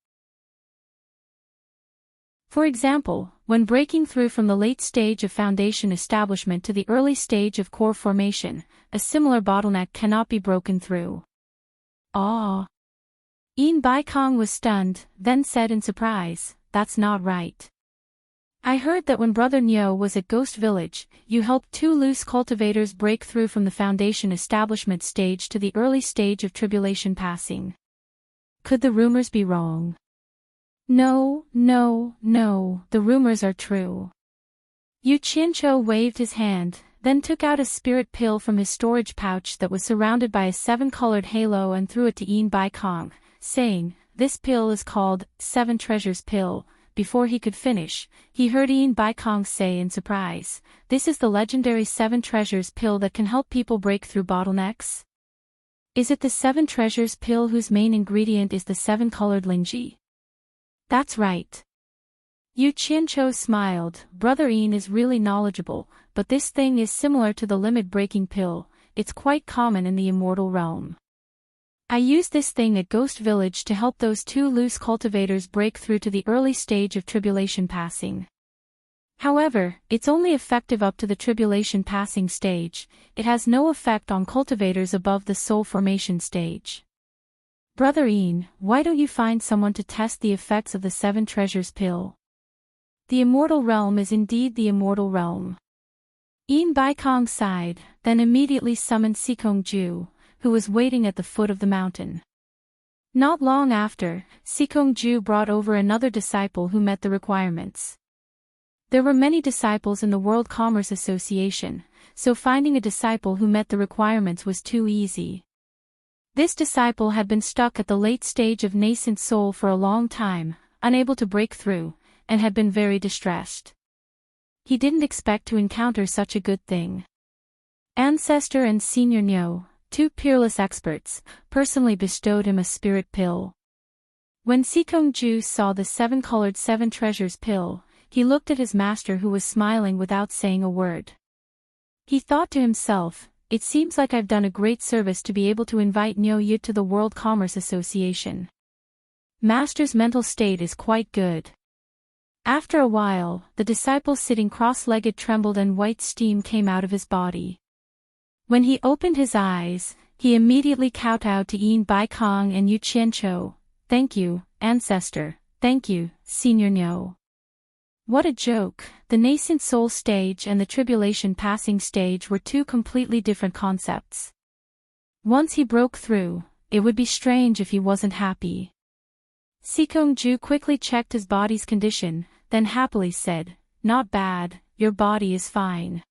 For example, when breaking through from the late stage of foundation establishment to the early stage of core formation, a similar bottleneck cannot be broken through. Ah! Yin Baikong was stunned, then said in surprise, that's not right. I heard that when Brother Niu was at Ghost Village, you helped 2 loose cultivators break through from the foundation establishment stage to the early stage of tribulation passing. Could the rumors be wrong? No, the rumors are true. Yu Qianzhou waved his hand, then took out a spirit pill from his storage pouch that was surrounded by a 7-colored halo and threw it to Yin Baikong, saying, "This pill is called 7 Treasures Pill." Before he could finish, he heard Yin Baikong say in surprise, "This is the legendary 7 Treasures Pill that can help people break through bottlenecks? Is it the 7 Treasures Pill whose main ingredient is the 7-colored lingji?" "That's right." Yu Qianzhou smiled. "Brother Yin is really knowledgeable, but this thing is similar to the limit-breaking pill. It's quite common in the immortal realm. I used this thing at Ghost Village to help those 2 loose cultivators break through to the early stage of tribulation passing. However, it's only effective up to the tribulation passing stage. It has no effect on cultivators above the soul formation stage. Brother Yin, why don't you find someone to test the effects of the 7 Treasures Pill? The immortal realm is indeed the immortal realm." Yin Baikong sighed, then immediately summoned Sikong Ju, who was waiting at the foot of the mountain. Not long after, Sikong Ju brought over another disciple who met the requirements. There were many disciples in the World Commerce Association, so finding a disciple who met the requirements was too easy. This disciple had been stuck at the late stage of nascent soul for a long time, unable to break through, and had been very distressed. He didn't expect to encounter such a good thing. Ancestor and Senior Nyo, 2 peerless experts, personally bestowed him a spirit pill. When Sikong Ju saw the 7-colored 7 Treasures Pill, he looked at his master who was smiling without saying a word. He thought to himself, "It seems like I've done a great service to be able to invite Nyo Yu to the World Commerce Association. Master's mental state is quite good." After a while, the disciple sitting cross-legged trembled and white steam came out of his body. When he opened his eyes, he immediately kowtowed to Yin Baikong and Yu Qianzhou. "Thank you, Ancestor. Thank you, Senior Nyo." What a joke! The nascent soul stage and the tribulation passing stage were 2 completely different concepts. Once he broke through, it would be strange if he wasn't happy. Sikong Ju quickly checked his body's condition, then happily said, "Not bad, your body is fine.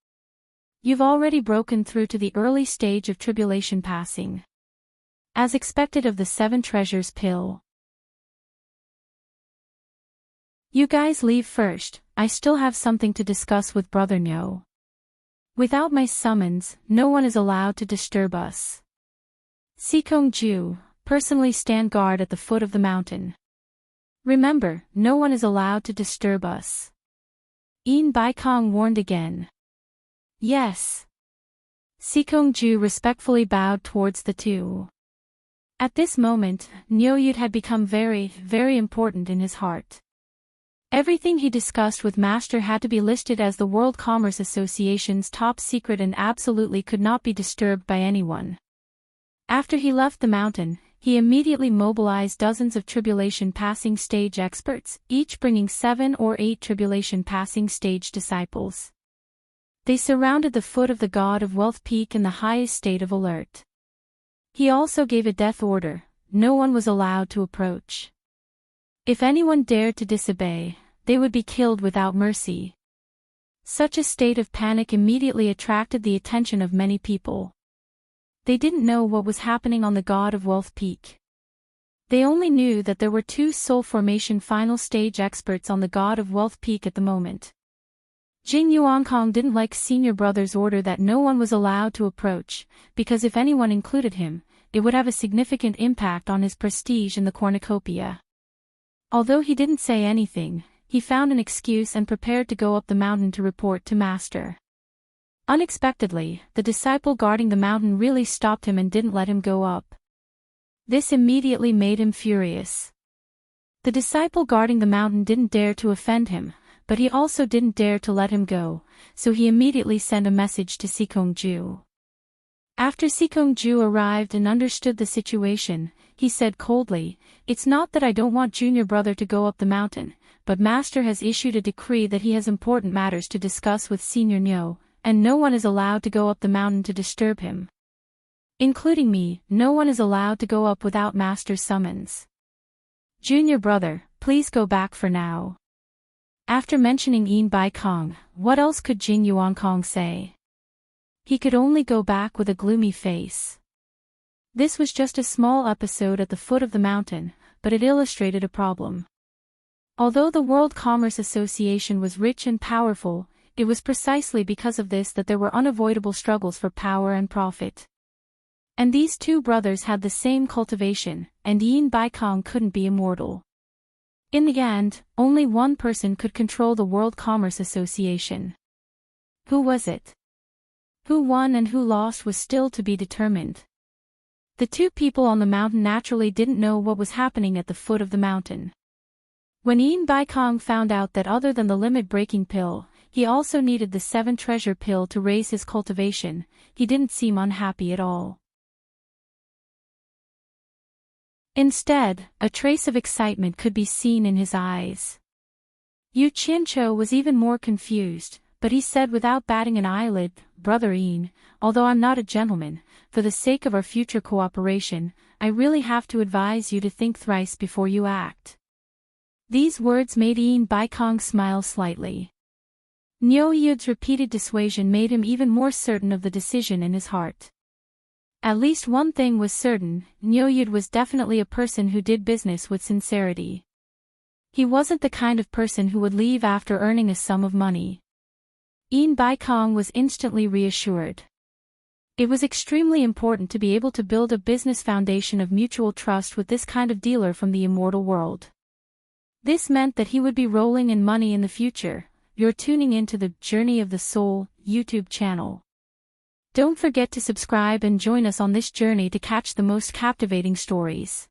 You've already broken through to the early stage of tribulation passing. As expected of the 7 Treasures Pill. You guys leave first, I still have something to discuss with Brother Nyo. Without my summons, no one is allowed to disturb us. Sikong Ju, personally stand guard at the foot of the mountain. Remember, no one is allowed to disturb us." Yin Baikong warned again. "Yes." Sikong Ju respectfully bowed towards the 2. At this moment, Nyo Yu had become very, very important in his heart. Everything he discussed with Master had to be listed as the World Commerce Association's top secret and absolutely could not be disturbed by anyone. After he left the mountain, he immediately mobilized dozens of tribulation passing stage experts, each bringing 7 or 8 tribulation passing stage disciples. They surrounded the foot of the God of Wealth Peak in the highest state of alert. He also gave a death order. No one was allowed to approach. If anyone dared to disobey, they would be killed without mercy. Such a state of panic immediately attracted the attention of many people. They didn't know what was happening on the God of Wealth Peak. They only knew that there were 2 soul formation final stage experts on the God of Wealth Peak at the moment. Jing Yuankong didn't like Senior Brother's order that no one was allowed to approach, because if anyone included him, it would have a significant impact on his prestige in the cornucopia. Although he didn't say anything, he found an excuse and prepared to go up the mountain to report to Master. Unexpectedly, the disciple guarding the mountain really stopped him and didn't let him go up. This immediately made him furious. The disciple guarding the mountain didn't dare to offend him, but he also didn't dare to let him go, so he immediately sent a message to Sikong Ju. After Sikong Ju arrived and understood the situation, he said coldly, "It's not that I don't want Junior Brother to go up the mountain, but Master has issued a decree that he has important matters to discuss with Senior Nyo, and no one is allowed to go up the mountain to disturb him. Including me, no one is allowed to go up without Master's summons. Junior Brother, please go back for now." After mentioning Yin Bai Kong, what else could Jin Yuan Kong say? He could only go back with a gloomy face. This was just a small episode at the foot of the mountain, but it illustrated a problem. Although the World Commerce Association was rich and powerful, it was precisely because of this that there were unavoidable struggles for power and profit. And these two brothers had the same cultivation, and Yin Bai Kong couldn't be immortal. In the end, only one person could control the World Commerce Association. Who was it? Who won and who lost was still to be determined. The two people on the mountain naturally didn't know what was happening at the foot of the mountain. When Yin Bai Kong found out that other than the limit-breaking pill, he also needed the 7 treasure pill to raise his cultivation, he didn't seem unhappy at all. Instead, a trace of excitement could be seen in his eyes. Yu Qianqiu was even more confused, but he said without batting an eyelid, "Brother Yin, although I'm not a gentleman, for the sake of our future cooperation, I really have to advise you to think thrice before you act." These words made Yin Bai Kong smile slightly. Niu Yud's repeated dissuasion made him even more certain of the decision in his heart. At least one thing was certain, Niu Yud was definitely a person who did business with sincerity. He wasn't the kind of person who would leave after earning a sum of money. Yin Bai Kong was instantly reassured. It was extremely important to be able to build a business foundation of mutual trust with this kind of dealer from the immortal world. This meant that he would be rolling in money in the future. You're tuning into the Journey of the Soul YouTube channel. Don't forget to subscribe and join us on this journey to catch the most captivating stories.